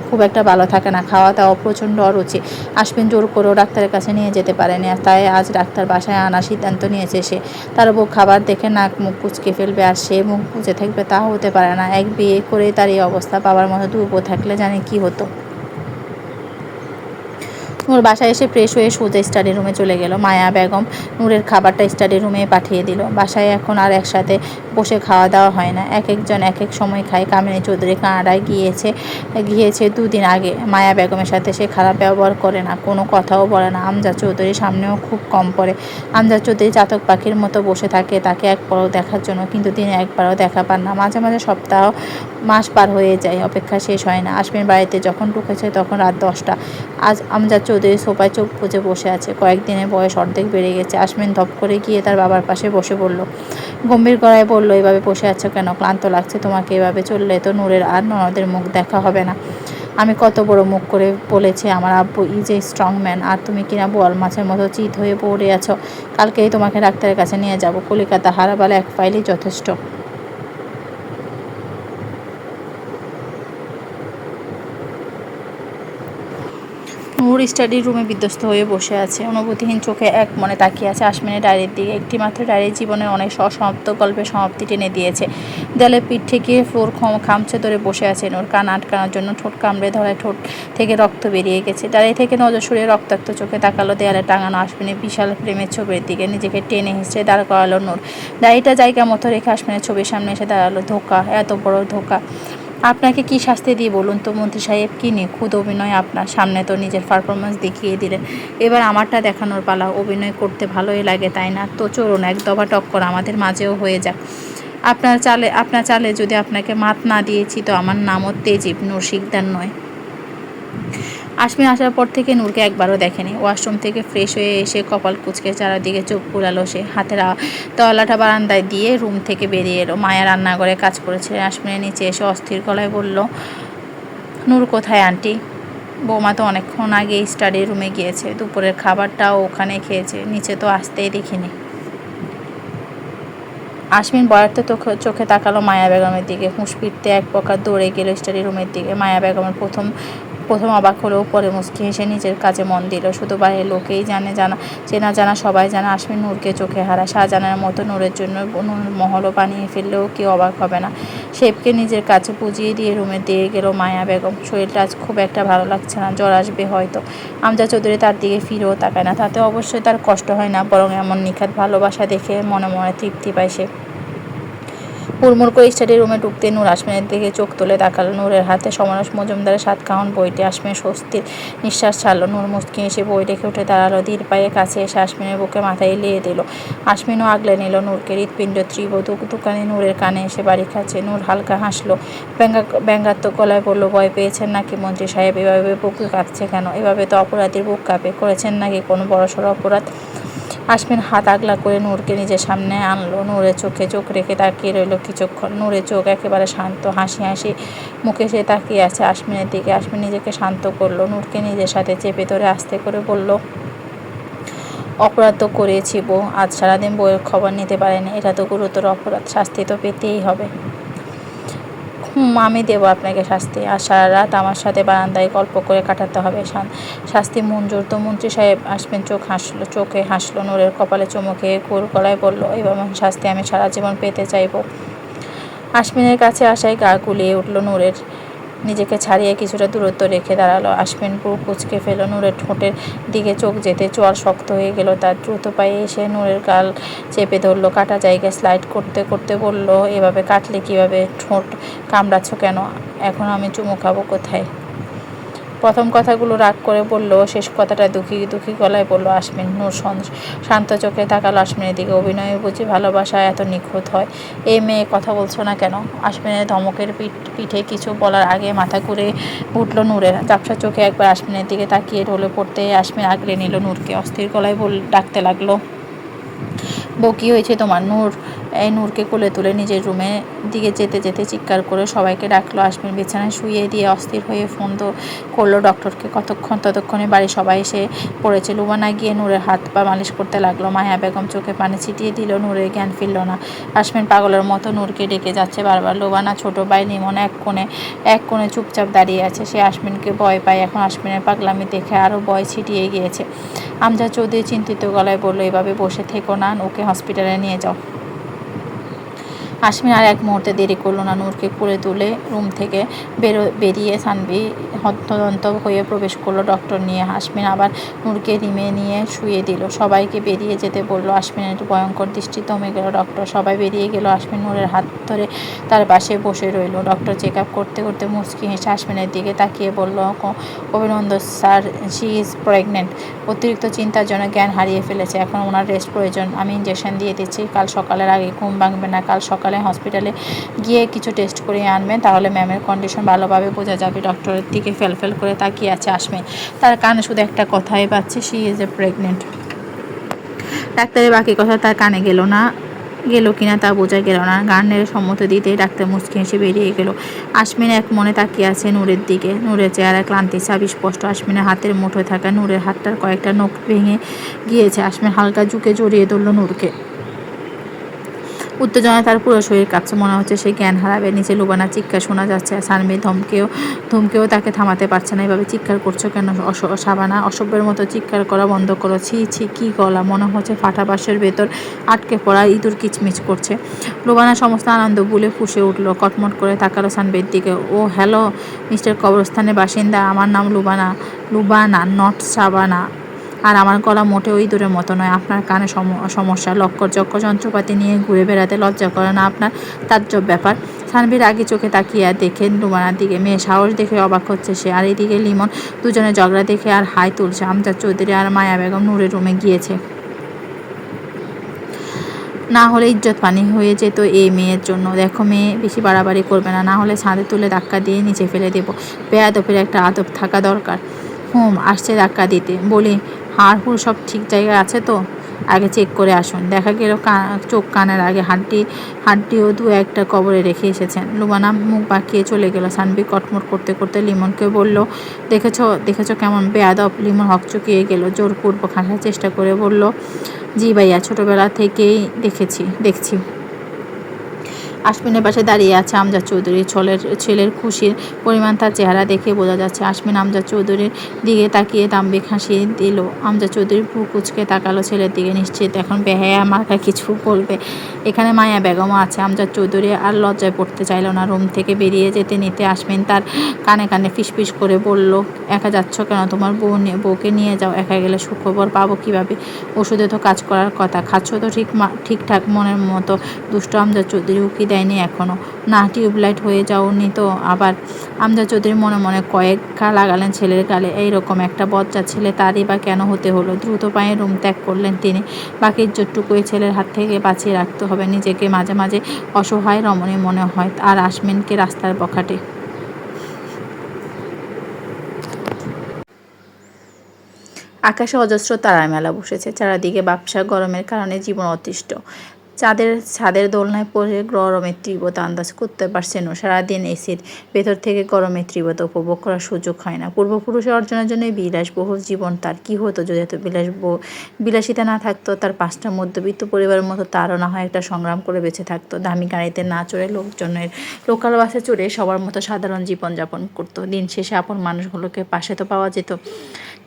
Speaker 1: খুব একটা ভালো থাকে না। খাওয়া দাওয়া প্রচণ্ড অরুচি। আশমিন জোর করেও ডাক্তারের কাছে নিয়ে যেতে পারেনি। তাই আজ ডাক্তার বাসায় আনার সিদ্ধান্ত নিয়েছে সে। তার বউ খাবার দেখে নাক মুখ কুঁচকে ফেলবে, আর সে মুখ বুজে থাকবে, তা হতে পারে না। এক বিয়ে করেই তার এই অবস্থা। বাবার মতো 2 বউ থাকলে জানে কি হতো। নূর বাসায় এসে ফ্রেশ হয়ে সোজা স্টাডি রুমে চলে গেল। মায়া বেগম নূরের খাবারটা স্টাডি রুমে পাঠিয়ে দিল। বাসায় এখন আর একসাথে বসে খাওয়া দাওয়া হয় না। এক একজন এক এক সময় খায়। কামিনী চৌধুরী কানাডায় গিয়েছে 2 দিন আগে। মায়া বেগমের সাথে সে খারাপ ব্যবহার করে না, কোনো কথাও বলে না। আমজাদ চৌধুরীর সামনেও খুব কম পড়ে। আমজাদ চৌধুরী চাতক পাখির মতো বসে থাকে তাকে এক পলক দেখার জন্য, কিন্তু দিনে একবারও দেখা পান না। মাঝে মাঝে সপ্তাহ মাস পার হয়ে যায়, অপেক্ষা শেষ হয় না। আশমিন বাড়িতে যখন ঢুকেছে তখন রাত 10টা। আজ আমজাদ চৌধুরী সোফায় চোখ বুজে বসে আছে। কয়েকদিনে বয়স অর্ধেক বেড়ে গেছে। আশমিন ধপ করে গিয়ে তার বাবার পাশে বসে পড়ল। গম্ভীর গলায় বলল, এভাবে বসে আছো কেন? ক্লান্ত লাগছে তোমাকে? এভাবে চললে তো নূরের আর ননদের মুখ দেখা হবে না। আমি কত বড় মুখ করে বলেছি আমার আব্বু ইজ এ স্ট্রং ম্যান, আর তুমি কিনা বোয়াল মাছের মতো চিত হয়ে পড়ে আছো। কালকেই তোমাকে ডাক্তারের কাছে নিয়ে যাব। কলিকাতা হারাবালে 1 ফাইলই যথেষ্ট। নূর স্টাডি রুমে বিধ্বস্ত হয়ে বসে আছে, অনুভূতিহীন চোখে এক মনে তাকিয়ে আছে আশমিনের ডায়েরির দিকে। একটি মাত্র ডায়েরি জীবনের অনেক অসমাপ্ত গল্পের সমাপ্তি টেনে দিয়েছে। দেয়ালে পিঠ ঠেকিয়ে ফ্লোর খামচে ধরে বসে আছে নূর, কান আটকানোর জন্য ঠোঁট কামড়ে ধরায় ঠোঁট থেকে রক্ত বেরিয়ে গেছে। ডায়েরি থেকে নজর সরিয়ে রক্তাক্ত চোখে তাকালো দেয়ালে টাঙানো আশমিনের বিশাল প্রেমের ছবির দিকে। নিজেকে টেনে হিঁচড়ে দাঁড় করালো নূর। ডায়েরিটা জায়গা মতো রেখে আশমিনের ছবির সামনে এসে দাঁড়ালো। ধোকা, এত বড় ধোকা! আপনাকে কি শাস্তি দিই বলুন তো মন্ত্রী সাহেব? কি নিখুঁত অভিনয় আপনার! সামনে তো নিজের পারফরমেন্স দেখিয়ে দিলেন, এবার আমারটা দেখানোর পালা। অভিনয় করতে ভালোই লাগে তাই না? তো চলুন এক দফা টক্কর আমাদের মাঝেও হয়ে যাক। আপনার চালে যদি আপনাকে মাত না দিয়েছি তো আমার নামও তেজিব, নূর শিকদার নয়। আশমিন আসার পর থেকে নূরকে একবারও দেখেনি। ওয়াশরুম থেকে ফ্রেশ হয়ে এসে কপাল কুঁচকে চারদিকে চোখ বুলালো সে। হাতের তলাটা বারান্দায় দিয়ে রুম থেকে বেরিয়ে এলো। মায়া রান্নাঘরে কাজ করেছে। আশমিনের নিচে এসে অস্থির গলায় বলল, নূর কোথায় আন্টি? বৌমা তো অনেকক্ষণ আগেই স্টাডি রুমে গিয়েছে, দুপুরের খাবারটাও ওখানে খেয়েছে, নিচে তো আসতেই দেখিনি। আশমিন বয়ার্ত চোখে তাকালো মায়া বেগমের দিকে। হুঁশ ফিরতে এক প্রকার দৌড়ে গেল স্টাডি রুমের দিকে। মায়া বেগমের প্রথম অবাক হলেও পরে মুচকি হেসে নিজের কাজে মন দিল। শুধু বাইরের লোকেই চেনা জানা সবাই জানে আশমিন নূরকে চোখে হারা। শাহজাহানের মতো নূরের জন্য মহলও বানিয়ে ফেললেও কেউ অবাক হবে না। শেফকে নিজের কাছে বুঝিয়ে দিয়ে রুমে দিয়ে গেল মায়া বেগম। শরীরটা আজ খুব একটা ভালো লাগছে না, জ্বর আসবে হয়তো। আমজা চৌধুরী তার দিকে ফিরেও তাকায় না। তাতে অবশ্যই তার কষ্ট হয় না, বরং এমন নিখাত ভালোবাসা দেখে মনে মনে তৃপ্তি পায় সে। হুড়মুড় করে স্টাডি রুমে ঢুকতে নূর আশমিনের দিকে চোখ তুলে তাকালো। নূরের হাতে সমরেশ মজুমদারের সাতকাহন বইটি। আশমিন স্বস্তির নিঃশ্বাস ছাড়লো। নূর মুচকি এসে বই রেখে উঠে দাঁড়ালো। ধীর পায়ে কাছে এসে আশমিনের বুকে মাথা এলিয়ে দিল। আশমিনও আগলে নিল নূরকে। হৃৎপিণ্ড তীব্র দোকানে নূরের কানে এসে বাড়ি খাচ্ছে। নূর হালকা হাসলো, ব্যঙ্গাত্মক গলায় বলল, ভয় পেয়েছেন নাকি মন্ত্রী সাহেব? এভাবে বুক কাঁপছে কেন? এভাবে তো অপরাধীর বুক কাঁপে। করেছেন নাকি কোনো বড়সড় অপরাধ? আশমিন হাত আগলা করে নূরকে নিজের সামনে আনলো। নূরের চোখে চোখ রেখে তাকিয়ে রইল কিছুক্ষণ। নূরের চোখ একেবারে শান্ত, হাসি মুখে সে তাকিয়ে আছে আশমিনের দিকে। আশমিন নিজেকে শান্ত করলো। নূরকে নিজের সাথে চেপে ধরে আস্তে করে বলল, অপরাধ তো করেছি বউ। আজ সারাদিন বউয়ের খবর নিতে পারেনি, এটা তো গুরুতর অপরাধ, শাস্তি তো পেতেই হবে। আমি দেবো আপনাকে শাস্তি। আর সারা রাত আমার সাথে বারান্দায় গল্প করে কাটাতে হবে। শাস্তি মঞ্জুর তো মন্ত্রী সাহেব? আশমিন চোখে হাসলো। নূরের কপালে চুমু খেয়ে ঘুর গলায় বলল, এমন শাস্তি আমি সারা জীবন পেতে চাইব। আশমিনের কাছে আসায় গা গুলিয়ে উঠল নূরের। নিজেকে ছাড়িয়ে কিছুটা দূরত্ব রেখে দাঁড়ালো। আশমিন বুক কুঁচকে ফেল। নূরের ঠোঁটের দিকে চোখ যেতে চোয়াল শক্ত হয়ে গেল তার। দ্রুত পায়ে এসে নূরের গাল চেপে ধরলো। কাটা জায়গায় স্লাইড করতে করতে বলল, এভাবে কাটলে কিভাবে? ঠোঁট কামড়াচ্ছ কেন? এখন আমি চুমু খাবো কোথায়? প্রথম কথাগুলো রাগ করে বলল, শেষ কথাটা দুঃখী গলায় বলল আশমিন। নূর শান্ত চোখে তাকালো আশমিনের দিকে। অভিনয়ে বুঝি ভালোবাসা এত নিখুঁত হয়? এই মেয়ে কথা বলছো না কেন? আশমিনের ধমকের পিঠে কিছু বলার আগে মাথা ঘুরে উঠল নূরের। ঝাপসা চোখে একবার আশমিনের দিকে তাকিয়ে ঢলে পড়তে আশমিন আগলে নিল নূরকে। অস্থির গলায় ডাকতে লাগলো, বউ কী হয়েছে তোমার? নূরকে কোলে তুলে নিজের রুমে দিকে যেতে যেতে চিৎকার করে সবাইকে ডাকলো। আশমিন বিছানায় শুইয়ে দিয়ে অস্থির হয়ে ফোন করলো ডক্টরকে। ততক্ষণে বাড়ির সবাই এসে পড়েছে। লুবানা গিয়ে নূরের হাত পা মালিশ করতে লাগলো। মায়া বেগম চোখে পানি ছিটিয়ে দিল। নূরের জ্ঞান ফিরল না। আশমিন পাগলের মতো নূরকে ডেকে যাচ্ছে বারবার। লুবানা ছোট ভাই লিমন এক কোণে চুপচাপ দাঁড়িয়ে আছে। সে আশমিনকে ভয় পায়। এখন আশমিনের পাগলামি দেখে আরও ভয় ছিটিয়ে গিয়েছে। আমজা চৌধুরী চিন্তিত গলায় বলল, এভাবে বসে থেকো না, ওকে হসপিটালে নিয়ে যাও। আশমিন আর এক মুহূর্তে দেরি করলো না। নূরকে কোলে তুলে রুম থেকে বেরিয়ে সানভি হন্তদন্ত হয়ে প্রবেশ করলো ডক্টর নিয়ে। আশমিন আবার নূরকে রিমে নিয়ে শুয়ে দিল। সবাইকে বেরিয়ে যেতে বলল। আশমিনের ভয়ঙ্কর দৃষ্টি থমে গেল। ডক্টর সবাই বেরিয়ে গেল। আশমিন নূরের হাত ধরে তার পাশে বসে রইল। ডক্টর চেক আপ করতে করতে মুচকি হেসে আশমিনের দিকে তাকিয়ে বলল, অভিনন্দন স্যার, শি ইজ প্রেগনেন্ট। অতিরিক্ত চিন্তার জন্য জ্ঞান হারিয়ে ফেলেছে, এখন ওনার রেস্ট প্রয়োজন। আমি ইঞ্জেকশন দিয়ে দিচ্ছি, কাল সকালের আগে ঘুম ভাঙবে না। কাল সকালে হসপিটালে গিয়ে কিছু টেস্ট করিয়ে আনবেন, তাহলে ম্যামের কন্ডিশন ভালোভাবে বোঝা যাবে। ডক্টরের দিকে ফেল করে তাকিয়ে আছে আশমিন। তার কানে শুধু একটা কথাই পাচ্ছে, শি ইজ এ প্রেগনেন্ট। ডাক্তারের বাকি কথা তার কানে গেল কিনা তা বোঝা গেল না। গানের সম্মত দিতেই ডাক্তার মুচকি হেসে বেরিয়ে গেল। আশমিন এক মনে তাকিয়ে আছে নূরের দিকে। নূরের চেহারা ক্লান্তির ছাপ স্পষ্ট। আশমিনের হাতের মুঠোয় থাকা নূরের হাতটার কয়েকটা নখ ভেঙে গিয়েছে। আশমিন হালকা ঝুঁকে জড়িয়ে ধরল নূরকে। উত্তেজনায় তার পুরো শরীর কাঁপছে, মনে হচ্ছে সে জ্ঞান হারাবে। নিচে লুবানার চিৎকার শোনা যাচ্ছে। সানভি ধমকেও তাকে থামাতে পারছে না। এভাবে চিৎকার করছো কেন সাবানা? অসভ্যের মতো চিৎকার করা বন্ধ করো। ছি ছি, কি গলা! মনে হচ্ছে ফাটা বাঁশের ভেতর আটকে পড়া ইঁদুর কিচমিচ করছে। লুবানা সমস্ত আনন্দ ভুলে ফুঁসে উঠল। কটমট করে তাকালো সানভির দিকে। ও হ্যালো মিস্টার কবরস্থানের বাসিন্দা, আমার নাম লুবানা। লুবানা, নট সাবানা। আর আমার গলা মোটেও ইঁদুরের মতো নয়। আপনার কানে সমস্যা। লক্কর যন্ত্রপাতি নিয়ে ঘুরে বেড়াতে লজ্জা করে না আপনার? তাজ্জব ব্যাপার। সানভীর আগে চোখে তাকিয়ে দেখে লুবানার দিকে। মেয়ে সাহস দেখে অবাক হচ্ছে সে। আর এদিকে লিমন দুজনে ঝগড়া দেখে আর হাই তুলছে। আমজাদ চৌধুরী আর মায়া বেগম নূরের রুমে গিয়েছে। না হলে ইজ্জত পানি হয়ে যেত এই মেয়ের জন্য। দেখো মেয়ে, বেশি বাড়াবাড়ি করবে না, না হলে ছাদে তুলে ধাক্কা দিয়ে নিচে ফেলে দেবো। বেয়াদবের একটা আদব থাকা দরকার। আসছে ধাক্কা দিতে। বলি হাড় সব ঠিক জায়গায় আছে তো? আগে চেক করে আসুন। দেখা গেল চোখ কানের আগে হাড্ডিও দু একটা কবরে রেখে এসেছেন। লুবানা মুখ বাঁকিয়ে চলে গেল। সানভি কটমট করতে করতে লিমনকে বলল, দেখেছো কেমন বেয়াদব? লিমন হকচকিয়ে গেল। জোরপূর্বক হাসার চেষ্টা করে বলল, জি ভাইয়া, ছোটবেলা থেকেই দেখছি। আশমিনের পাশে দাঁড়িয়ে আছে আমজাদ চৌধুরী। ছেলের খুশির পরিমাণ তার চেহারা দেখে বোঝা যাচ্ছে। আশমিন আমজাদ চৌধুরীর দিকে তাকিয়ে দাম্ভিক হাসি দিল। আমজাদ চৌধুরী ভ্রু কুঁচকে তাকালো ছেলের দিকে। নিশ্চিত এখন বেহায়া মার্কা কিছু বলবে। এখানে মায়া বেগমও আছে। আমজাদ চৌধুরী আর লজ্জায় পড়তে চাইল না। রুম থেকে বেরিয়ে যেতে নিতে আশমিন তার কানে কানে ফিসফিস করে বলল, একা যাচ্ছ কেন? তোমার বউকে নিয়ে যাও। একা গেলে সুখবর পাবো কিভাবে? ওষুধে তো কাজ করার কথা। খাচ্ছ তো ঠিকঠাক মনের মতো? দুষ্ট আমজাদ চৌধুরী উকি দেয়নি এখনো। না, টিউবলাইট হয়ে যাওনি তো আবার? আমজাদ চৌধুরী মনে মনে কয়েক ঘা লাগালেন ছেলের গালে। এইরকম একটা বজ্জাত ছেলে তারই বা কেন হতে হলো? দ্রুত পায়ে রুম ত্যাগ করলেন তিনি। বাকি ইজ্জতটুকুই ছেলের হাত থেকে বাঁচিয়ে রাখতে হবে। নিজেকে মাঝে মাঝে অসহায় রমণী মনে হয়। আর আশমিনকে রাস্তার বখাটে। আকাশে অজস্র তারার মেলা বসেছে। চারিদিকে ব্যবসা গরমের কারণে জীবন অতিষ্ঠ। ছাদের দোলনায় পড়ে গরমের তীব্রতা আন্দাজ করতে পারছেন। সারাদিন এসির ভেতর থেকে গরমের তীব্রতা উপভোগ করার সুযোগ হয় না। পূর্বপুরুষের অর্জনের জন্য বিলাসবহুল জীবন তার। কি হতো যদি এত বিলাসিতা না থাকতো? তার 5টা মধ্যবিত্ত পরিবারের মতো তারও না হয় একটা সংগ্রাম করে বেঁচে থাকতো। দামি গাড়িতে না চড়ে লোকজনের লোকাল বাসে চড়ে সবার মতো সাধারণ জীবনযাপন করতো। দিন শেষে আপন মানুষগুলোকে পাশে তো পাওয়া যেত।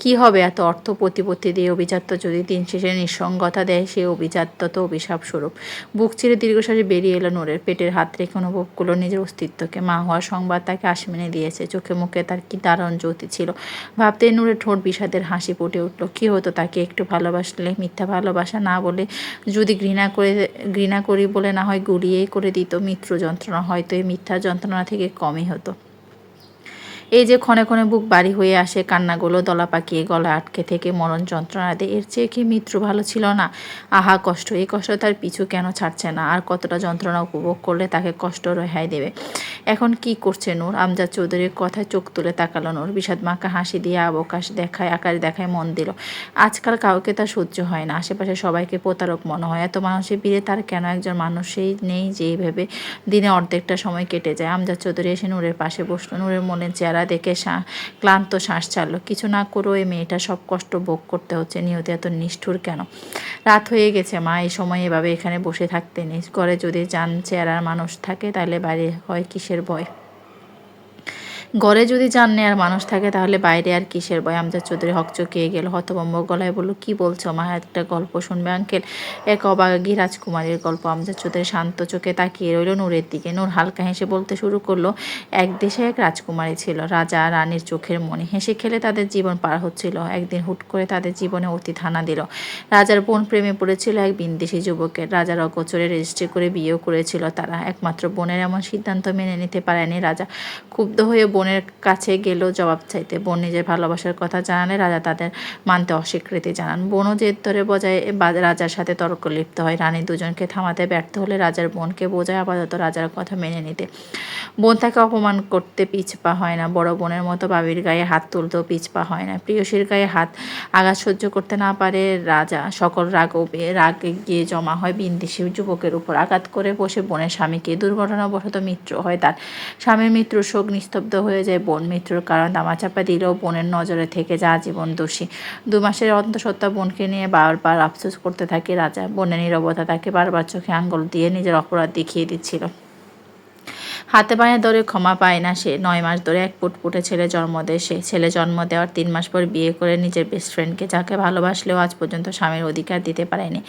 Speaker 1: কি হবে এত অর্থ প্রতিপত্তি দিয়ে? অভিজাত্য যদি দিন শেষে নিঃসঙ্গতা দেয়, সে অভিজাত্য তো অভিশাপ স্বরূপ। বুক ছিঁড়ে দীর্ঘশ্বাসে বেরিয়ে এলো নূরের। পেটের হাত রেখে অনুভব করলো নিজের অস্তিত্বকে। মা হওয়ার সংবাদ তাকে আশমিনে দিয়েছে। চোখে মুখে তার কি দারুণ জ্যোতি ছিল। ভাবতেই নূরের ঠোঁট বিষাদের হাসি ফুটে উঠল। কি হতো তাকে একটু ভালোবাসলে? মিথ্যা ভালোবাসা না বলে, যদি ঘৃণা করি বলে না হয় গুলিয়েই করে দিত। মৃত্যু যন্ত্রণা হয়তো এই মিথ্যা যন্ত্রণা থেকে কমই হতো। এই যে ক্ষণে ক্ষণে বুক ভারী হয়ে আসে, কান্নাগুলো দলা পাকিয়ে গলায় আটকে থেকে মরণ যন্ত্রণা দেয়, এর চেয়ে কি মৃত্যু ভালো ছিল না? আহা কষ্ট! এই কষ্ট তার পিছু কেন ছাড়ছে না? আর কতটা যন্ত্রণা উপভোগ করলে তাকে কষ্ট রেহাই দেবে? এখন কি করছে নূর? আমজাদ চৌধুরীর কথায় চোখ তুলে তাকালো নূর। বিষাদমাখা হাসি দিয়ে আকাশ দেখায় মন দিল। আজকাল কাউকে তার সহ্য হয় না। আশেপাশে সবাইকে প্রতারক মনে হয়। এত মানুষের ভিড়ে তার কেন একজন মানুষই নেই যে এইভাবে দিনে অর্ধেকটা সময় কেটে যায়? আমজাদ চৌধুরী এসে নূরের পাশে বসলো। নূরের মনের চেহারা দেখে ক্লান্ত শ্বাস ছাড়লো। কিছু না করেও এই মেয়েটা সব কষ্ট ভোগ করতে হচ্ছে। নিয়তি এত নিষ্ঠুর কেন? রাত হয়ে গেছে মা, এই সময় এভাবে এখানে বসে থাকতে নেই। ঘরে যদি জান চেহারার মানুষ থাকে তাহলে বাইরে হয় কিসের ভয়? ঘরে যদি জান নেয়ার মানুষ থাকে তাহলে বাইরে আর কিসের ভয়? আমজাদ চৌধুরী হকচকিয়ে গেল। হতভম্ব গলায় বলল, কি বলছো মা? একটা গল্প শুনবে আঙ্কেল? এক অবাগী রাজকুমারীর গল্প। আমজাদ চৌধুরী শান্ত চোখে তাকিয়ে রইল নূরের দিকে। নূর হালকা হেসে বলতে শুরু করলো, এক দেশে এক রাজকুমারী ছিল, রাজা রানীর চোখের মণি। হেসে খেলে তাদের জীবন পার হচ্ছিল। একদিন হুট করে তাদের জীবনে অতীত হানা দিল। রাজার বোন প্রেমে পড়েছিল এক বিন্দেশি যুবকের। রাজার অগোচরে রেজিস্ট্রি করে বিয়েও করেছিল তারা। একমাত্র বোনের এমন সিদ্ধান্ত মেনে নিতে পারেনি রাজা। ক্ষুব্ধ হয়ে বোনের কাছে গেল জবাব চাইতে। বোন নিজের ভালোবাসার কথা জানালে রাজা তাদের মানতে অস্বীকৃতি জানান। বোনও জেদ ধরে বজায় রাজার সাথে তর্ক লিপ্ত হয়। রানী দুজনকে থামাতে ব্যর্থ হলে রাজার বোনকে বোঝায় আপাতত রাজার কথা মেনে নিতে। বোন তাকে অপমান করতে পিছপা হয় না। বড় বোনের মতো বাবির গায়ে হাত তুলতেও পিছপা হয় না। প্রেয়সীর গায়ে আঘাত সহ্য করতে না পারে রাজা। সকল রাগ গিয়ে জমা হয় বিন্দেশি যুবকের উপর। আঘাত করে বসে বোনের স্বামীকে। দুর্ঘটনাবশত মৃত্যু হয় তার। স্বামীর মৃত্যুর শোক নিস্তব্ধ হয়ে যায় বোন। মৃত্যুর কারণ দামাচাপা দিলেও বোনের নজরে থেকে যা জীবন দোষী। 2 মাসের অন্তঃসত্ত্বা বোনকে নিয়ে বারবার আফসোস করতে থাকে রাজা। বোনের নীরবতা তাকে বারবার চোখে আঙ্গুল দিয়ে নিজের অপরাধ দেখিয়ে দিচ্ছিল। হাতে পায়ে ধরে ক্ষমা পায় না সে। 9 মাস ধরে এক পুটপুটে ছেলে জন্ম দেয় সে। ছেলে জন্ম দেওয়ার 3 মাস পর বিয়ে করে নিজের বেস্ট ফ্রেন্ডকে, যাকে ভালোবাসলেও আজ পর্যন্ত স্বামীর অধিকার দিতে পারেনি।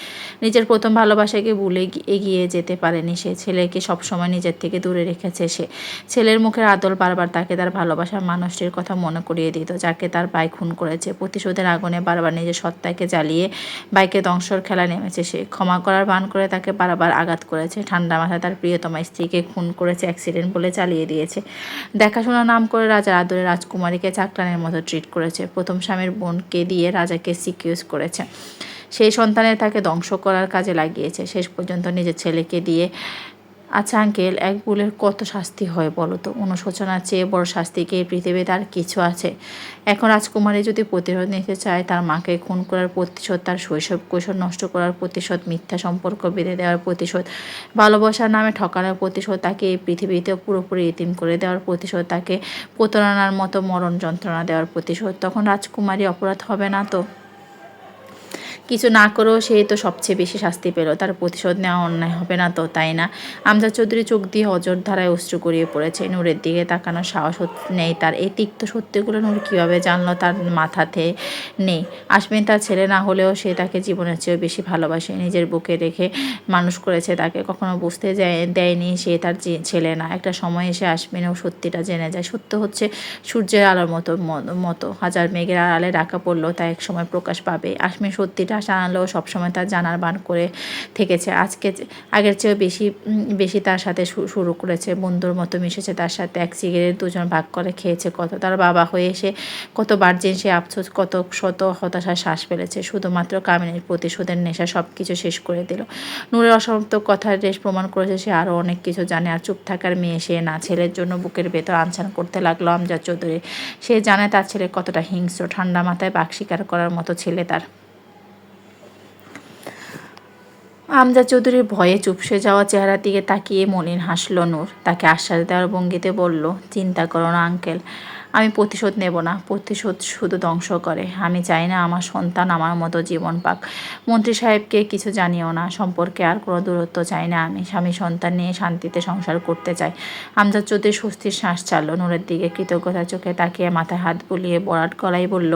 Speaker 1: নিজের প্রথম ভালোবাসাকে ভুলে এগিয়ে যেতে পারেনি সে। ছেলেকে সবসময় নিজের থেকে দূরে রেখেছে সে। ছেলের মুখের আদল বারবার তাকে তার ভালোবাসার মানুষটির কথা মনে করিয়ে দিত, যাকে তার ভাই খুন করেছে। প্রতিশোধের আগুনে বারবার নিজের সত্তাকে জ্বালিয়ে ভাইকে ধ্বংসর খেলা নেমেছে সে। ক্ষমা করার ভান করে তাকে বারবার আঘাত করেছে। ঠান্ডা মাথায় তার প্রিয়তমা স্ত্রীকে খুন করেছে, অ্যাক্সিডেন্ট বলে চালিয়ে দিয়েছে। দেখাশোনা নাম করে রাজার আদরে রাজকুমারীকে চাকরানের মতো ট্রিট করেছে। প্রথম স্বামীর বোনকে দিয়ে রাজাকে সিকিউজ করেছে। সেই সন্তানের তাকে ধ্বংস করার কাজে লাগিয়েছে, শেষ পর্যন্ত নিজের ছেলেকে দিয়ে। আচ্ছা আঙ্কেল, এক ভুলের কত শাস্তি হয় বলো তো? অনুশোচনার চেয়ে বড় শাস্তি কি এই পৃথিবীতে আর কিছু আছে? এখন রাজকুমারী যদি প্রতিশোধ নিতে চায়, তার মাকে খুন করার প্রতিশোধ, তার শৈশব কৈশোর নষ্ট করার প্রতিশোধ, মিথ্যা সম্পর্ক বেঁধে দেওয়ার প্রতিশোধ, ভালোবাসার নামে ঠকানোর প্রতিশোধ, তাকে এই পৃথিবীতে পুরোপুরি এতিম করে দেওয়ার প্রতিশোধ, তাকে প্রতারণার মতো মরণ যন্ত্রণা দেওয়ার প্রতিশোধ, তখন রাজকুমারী অপরাধ হবে না তো? কিছু না করেও সে তো সবচেয়ে বেশি শাস্তি পেল, তার প্রতিশোধ নেওয়া অন্যায় হবে না তো, তাই না? আমজাদ চৌধুরী চোখ দিয়ে অজর ধারায় অশ্রু গড়িয়ে পড়েছে। নূরের দিকে তাকানোর সাহস নেই তার। এই তিক্ত সত্যিগুলো নূর কীভাবে জানলো তার মাথাতে নেই। আশমিন তার ছেলে না হলেও সে তাকে জীবনের চেয়েও বেশি ভালোবাসে। নিজের বুকে রেখে মানুষ করেছে তাকে, কখনো বুঝতে দেয়নি সে তার ছেলে না। একটা সময় এসে আশমিনও সত্যিটা জেনে যায়। সত্য হচ্ছে সূর্যের আলোর মতো হাজার মেঘের আড়ালে ঢাকা পড়লেও তা এক সময় প্রকাশ পাবে। আশমিন সত্যিটা জানালেও সবসময় তার জানার বান করে থেকেছে। আগের চেয়েও বেশি তার সাথে শুরু করেছে। বন্ধুর মতো মিশেছে তার সাথে। এক সিগারেট দুজন ভাগ করে খেয়েছে কত। তার বাবা হয়ে এসে কত বার্জিন সে আফসোস, কত শত হতাশার শ্বাস ফেলেছে। শুধুমাত্র কামিনীর প্রতিশোধের নেশা সব কিছু শেষ করে দিল। নূরের অসমাপ্ত কথার রেশ প্রমাণ করেছে সে আরও অনেক কিছু জানে। আর চুপ থাকার মেয়ে সে না। ছেলের জন্য বুকের ভেতর আনছান করতে লাগলো আমজাদ চৌধুরী। সে জানে তার ছেলে কতটা হিংস্র। ঠান্ডা মাথায় বাক স্বীকার করার মতো ছেলে তার। আমজাদ চৌধুরীর ভয়ে চুপসে যাওয়া চেহারার দিকে তাকিয়ে মলিন হাসল নূর। তাকে আশ্বাস দেওয়ার ভঙ্গিতে বলল, চিন্তা করো না আঙ্কেল, আমি প্রতিশোধ নেব না। প্রতিশোধ শুধু ধ্বংস করে। আমি চাই না আমার সন্তান আমার মতো জীবন পাক। মন্ত্রী সাহেবকে কিছু জানিও না। সম্পর্কে আর কোনো দূরত্ব চাই না আমি। স্বামী সন্তান নিয়ে শান্তিতে সংসার করতে চাই। আমজাদ চৌধুরী স্বস্তির শ্বাস ছাড়ল। নূরের দিকে কৃতজ্ঞতার চোখে তাকিয়ে মাথায় হাত বুলিয়ে বরাট গলায় বলল,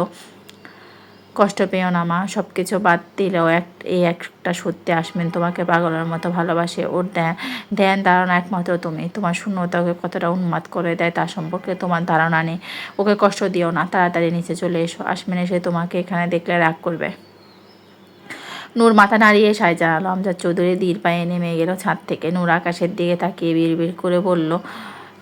Speaker 1: কষ্ট পেও না মা। সব কিছু বাদ দিলেও এই একটা সত্যি, আশমিন তোমাকে পাগলের মতো ভালোবাসে। ওর ধ্যান ধারণা একমাত্র তুমি। তোমার শূন্যতা ওকে কতটা উন্মাদ করে দেয় তার সম্পর্কে তোমার ধারণা নেই। ওকে কষ্ট দিও না। তাড়াতাড়ি নিচে চলে এসো। আশমিন এসে তোমাকে এখানে দেখলে রাগ করবে। নূর মাথা নাড়িয়ে সায় জানালো। আমজাদ চৌধুরী ধীর পায়ে নেমে গেল ছাদ থেকে। নূর আকাশের দিকে তাকিয়ে বিড়বিড় করে বলল,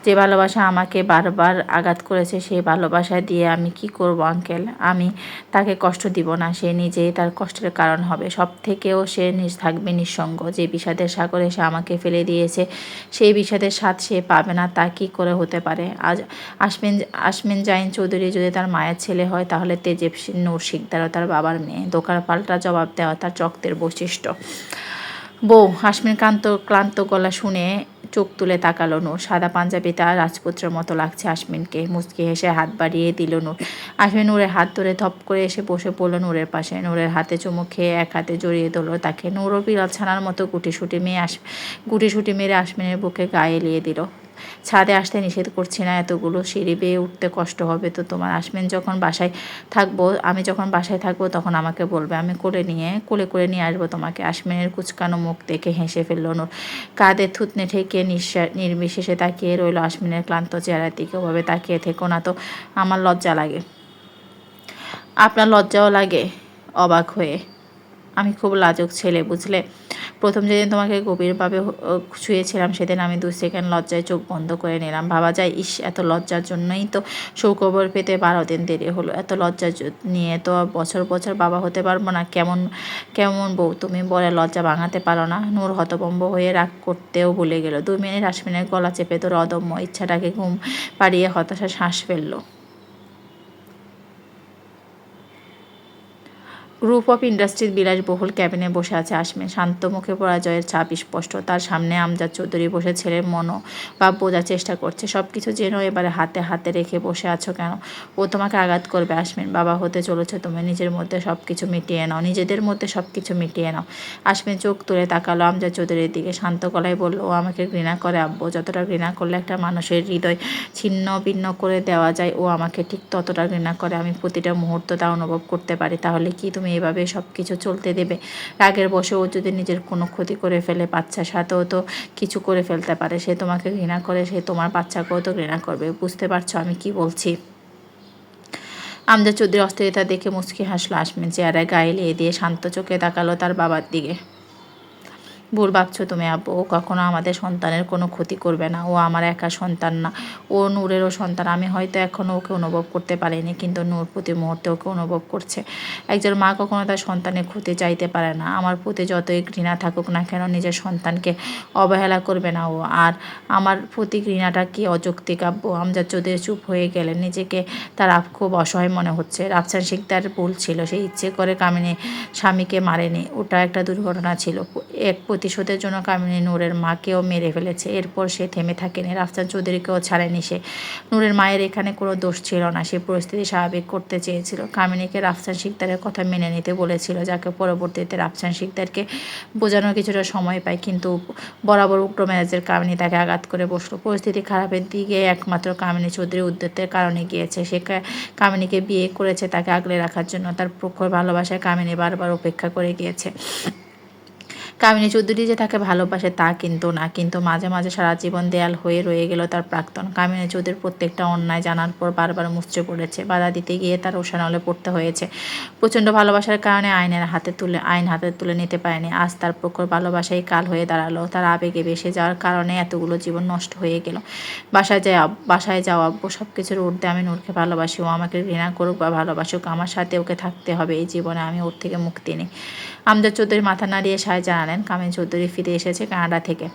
Speaker 1: যে ভালোবাসা আমাকে বারবার আঘাত করেছে, সেই ভালোবাসা দিয়ে আমি কি করব আঙ্কেল? আমি তাকে কষ্ট দিব না। সে নিজেই তার কষ্টের কারণ হবে। সব থেকেও সে থাকবে নিঃসঙ্গ। যে বিষাদের সাগরে সে আমাকে ফেলে দিয়েছে, সেই বিষাদের স্বাদ সে পাবে না, তা কি করে হতে পারে? আজ আশমিন জাইন চৌধুরী যদি তার মায়ের ছেলে হয়, তাহলে তেজেব নূর শিকদারও তার বাবার মেয়ে। দোকার পাল্টা জবাব দেওয়া তার রক্তের বৈশিষ্ট্য। বউ, আশমিন ক্লান্ত গলা শুনে চোখ তুলে তাকালো নূর। সাদা পাঞ্জাবিতে রাজপুত্রের মতো লাগছে আশমিনকে। মুচকি হেসে হাত বাড়িয়ে দিল নূর। আশমিন নূরের হাত ধরে ধপ করে এসে বসে পড়ল নূরের পাশে। নূরের হাতে চুমু খেয়ে এক হাতে জড়িয়ে ধরল তাকে। নূরও বিড়াল ছানার মতো গুটিসুটি মেরে আশমিনের বুকে গায়ে এলিয়ে দিল। ছাদে আসতে নিষেধ করছি না, এতগুলো সিঁড়ি বেয়ে উঠতে কষ্ট হবে তো তোমার। আমি যখন বাসায় থাকবো তখন আমাকে বলবে, আমি কোলে করে নিয়ে আসবো তোমাকে। আশমিনের কুচকানো মুখ দেখে হেসে ফেলল নূর। কাঁধে থুতনে ঠেকিয়ে নির্বিশেষে তাকিয়ে রইল আশমিনের ক্লান্ত চেহারার দিকে। ওভাবে তাকিয়ে থেকো না তো, আমার লজ্জা লাগে। আপনার লজ্জাও লাগে? অবাক হয়ে, আমি খুব লাজুক ছেলে বুঝলে। প্রথম যেদিন তোমাকে গভীরভাবে ছুঁয়েছিলাম, সেদিন আমি 2 সেকেন্ড লজ্জায় চোখ বন্ধ করে নিলাম। ভাবা যায়, এত লজ্জার জন্যই তো সুখবর পেতে 12 দিন দেরি হলো। এত লজ্জা নিয়ে তো বছর বছর বাবা হতে পারবো না। কেমন বউ তুমি, বলে লজ্জা ভাঙাতে পারো না? নূর হতভম্ব হয়ে রাগ করতেও ভুলে গেল। 2 মিনিট আশমিনের গলা চেপে ধরে অদম্য ইচ্ছাটাকে ঘুম পাড়িয়ে হতাশা শ্বাস ফেলল। গ্রুপ অফ ইন্ডাস্ট্রির বিলাসবহুল ক্যাবিনে বসে আছে আসমীন। শান্ত মুখে পরাজয়ের ছাপ স্পষ্ট। তার সামনে আমজাদ চৌধুরী বসে ছেলের মনোভাব বোঝার চেষ্টা করছে। সব কিছু জেনেও এবারে হাতে হাতে রেখে বসে আছো কেন? ও তোমাকে আঘাত করবে আসমীন। বাবা হতে চলেছে তুমি, নিজের মধ্যে সব কিছু মিটিয়ে নাও, নিজেদের মধ্যে সব কিছু মিটিয়ে নাও। আসমীন চোখ তুলে তাকালো আমজাদ চৌধুরীর দিকে, শান্ত গলায় বলল, ও আমাকে ঘৃণা করে আব্বু। যতটা ঘৃণা করলে একটা মানুষের হৃদয় ছিন্ন ভিন্ন করে দেওয়া যায়, ও আমাকে ঠিক ততটা ঘৃণা করে। আমি প্রতিটা মুহূর্ত তা অনুভব করতে পারি। তাহলে কি তুমি এভাবে সব কিছু চলতে দেবে? রাগের বশে ও যদি নিজের কোনো ক্ষতি করে ফেলে, বাচ্চার সাথেও তো কিছু করে ফেলতে পারে। সে তোমাকে ঘৃণা করে, সে তোমার বাচ্চাকেও তো ঘৃণা করবে। বুঝতে পারছো আমি কি বলছি? আমজাদ চৌধুরীর অস্থিরতা দেখে মুচকি হাসলো আসমীন। চেয়ারে গায়ে এলিয়ে দিয়ে শান্ত চোখে তাকালো তার বাবার দিকে। ভুল ভাবছো তুমি আব্বু। ও কখনো আমাদের সন্তানের কোনো ক্ষতি করবে না। ও আমার একা সন্তান না, ও নূরেরও সন্তান। আমি হয়তো এখনও ওকে অনুভব করতে পারিনি, কিন্তু নূর প্রতি মুহূর্তে ওকে অনুভব করছে। একজন মা কখনো তার সন্তানের ক্ষতি চাইতে পারে না। আমার প্রতি যতই ঘৃণা থাকুক না কেন, নিজের সন্তানকে অবহেলা করবে না ও। আর আমার প্রতি ঘৃণাটা কি অযৌক্তিক আব্বু? আমজাদ চৌধুরী চুপ হয়ে গেলেন। নিজেকে তার খুব অসহায় মনে হচ্ছে। রাফসান শিকদার ভুল ছিল, সে ইচ্ছে করে কামিনী স্বামীকে মারেনি। ওটা একটা দুর্ঘটনা ছিল। এক প্রতিশোধের জন্য কামিনী নূরের মাকেও মেরে ফেলেছে। এরপর সে থেমে থাকেনি, রাফসান চৌধুরীকেও ছাড়েনি সে। নূরের মায়ের এখানে কোনো দোষ ছিল না। সে পরিস্থিতি স্বাভাবিক করতে চেয়েছিল। কামিনীকে রাফসান শিকদারের কথা মেনে নিতে বলেছিল, যাকে পরবর্তীতে রাফসান শিকদারকে বোঝানোর কিছুটা সময় পায়। কিন্তু বরাবর উগ্র মেজাজের কামিনী তাকে আঘাত করে বসলো। পরিস্থিতি খারাপের দিকে একমাত্র কামিনী চৌধুরী উদ্যতের কারণে গিয়েছে। সে কামিনীকে বিয়ে করেছে তাকে আগলে রাখার জন্য। তার প্রখর ভালোবাসায় কামিনী বারবার উপেক্ষা করে গিয়েছে। কামিনী চৌধুরী যে তাকে ভালোবাসে তা কিন্তু না, কিন্তু মাঝে মাঝে সারা জীবন দেয়াল হয়ে রয়ে গেল তার প্রাক্তন। কামিনী চৌধুরীর প্রত্যেকটা অন্যায় জানার পর বারবার মুচড়ে পড়েছে। বাধা দিতে গিয়ে তার রোষানলে পড়তে হয়েছে। প্রচণ্ড ভালোবাসার কারণে আইন হাতে তুলে নিতে পারেনি। আজ তার প্রখর ভালোবাসাই কাল হয়ে দাঁড়ালো। তার আবেগে ভেসে যাওয়ার কারণে এতগুলো জীবন নষ্ট হয়ে গেল। বাসায় যাও আব্বু। সব কিছুর ঊর্ধ্বে আমি নূরকে ভালোবাসি। ও আমাকে ঘৃণা করুক বা ভালোবাসুক, আমার সাথে ওকে থাকতে হবে এই জীবনে। আমি ওর থেকে মুক্তি নেই। আমজাদ চৌধুরী মাথা নাড়িয়ে সায় জানালেন। কামিনী চৌধুরী ফিরে এসেছে কানাডা থেকে।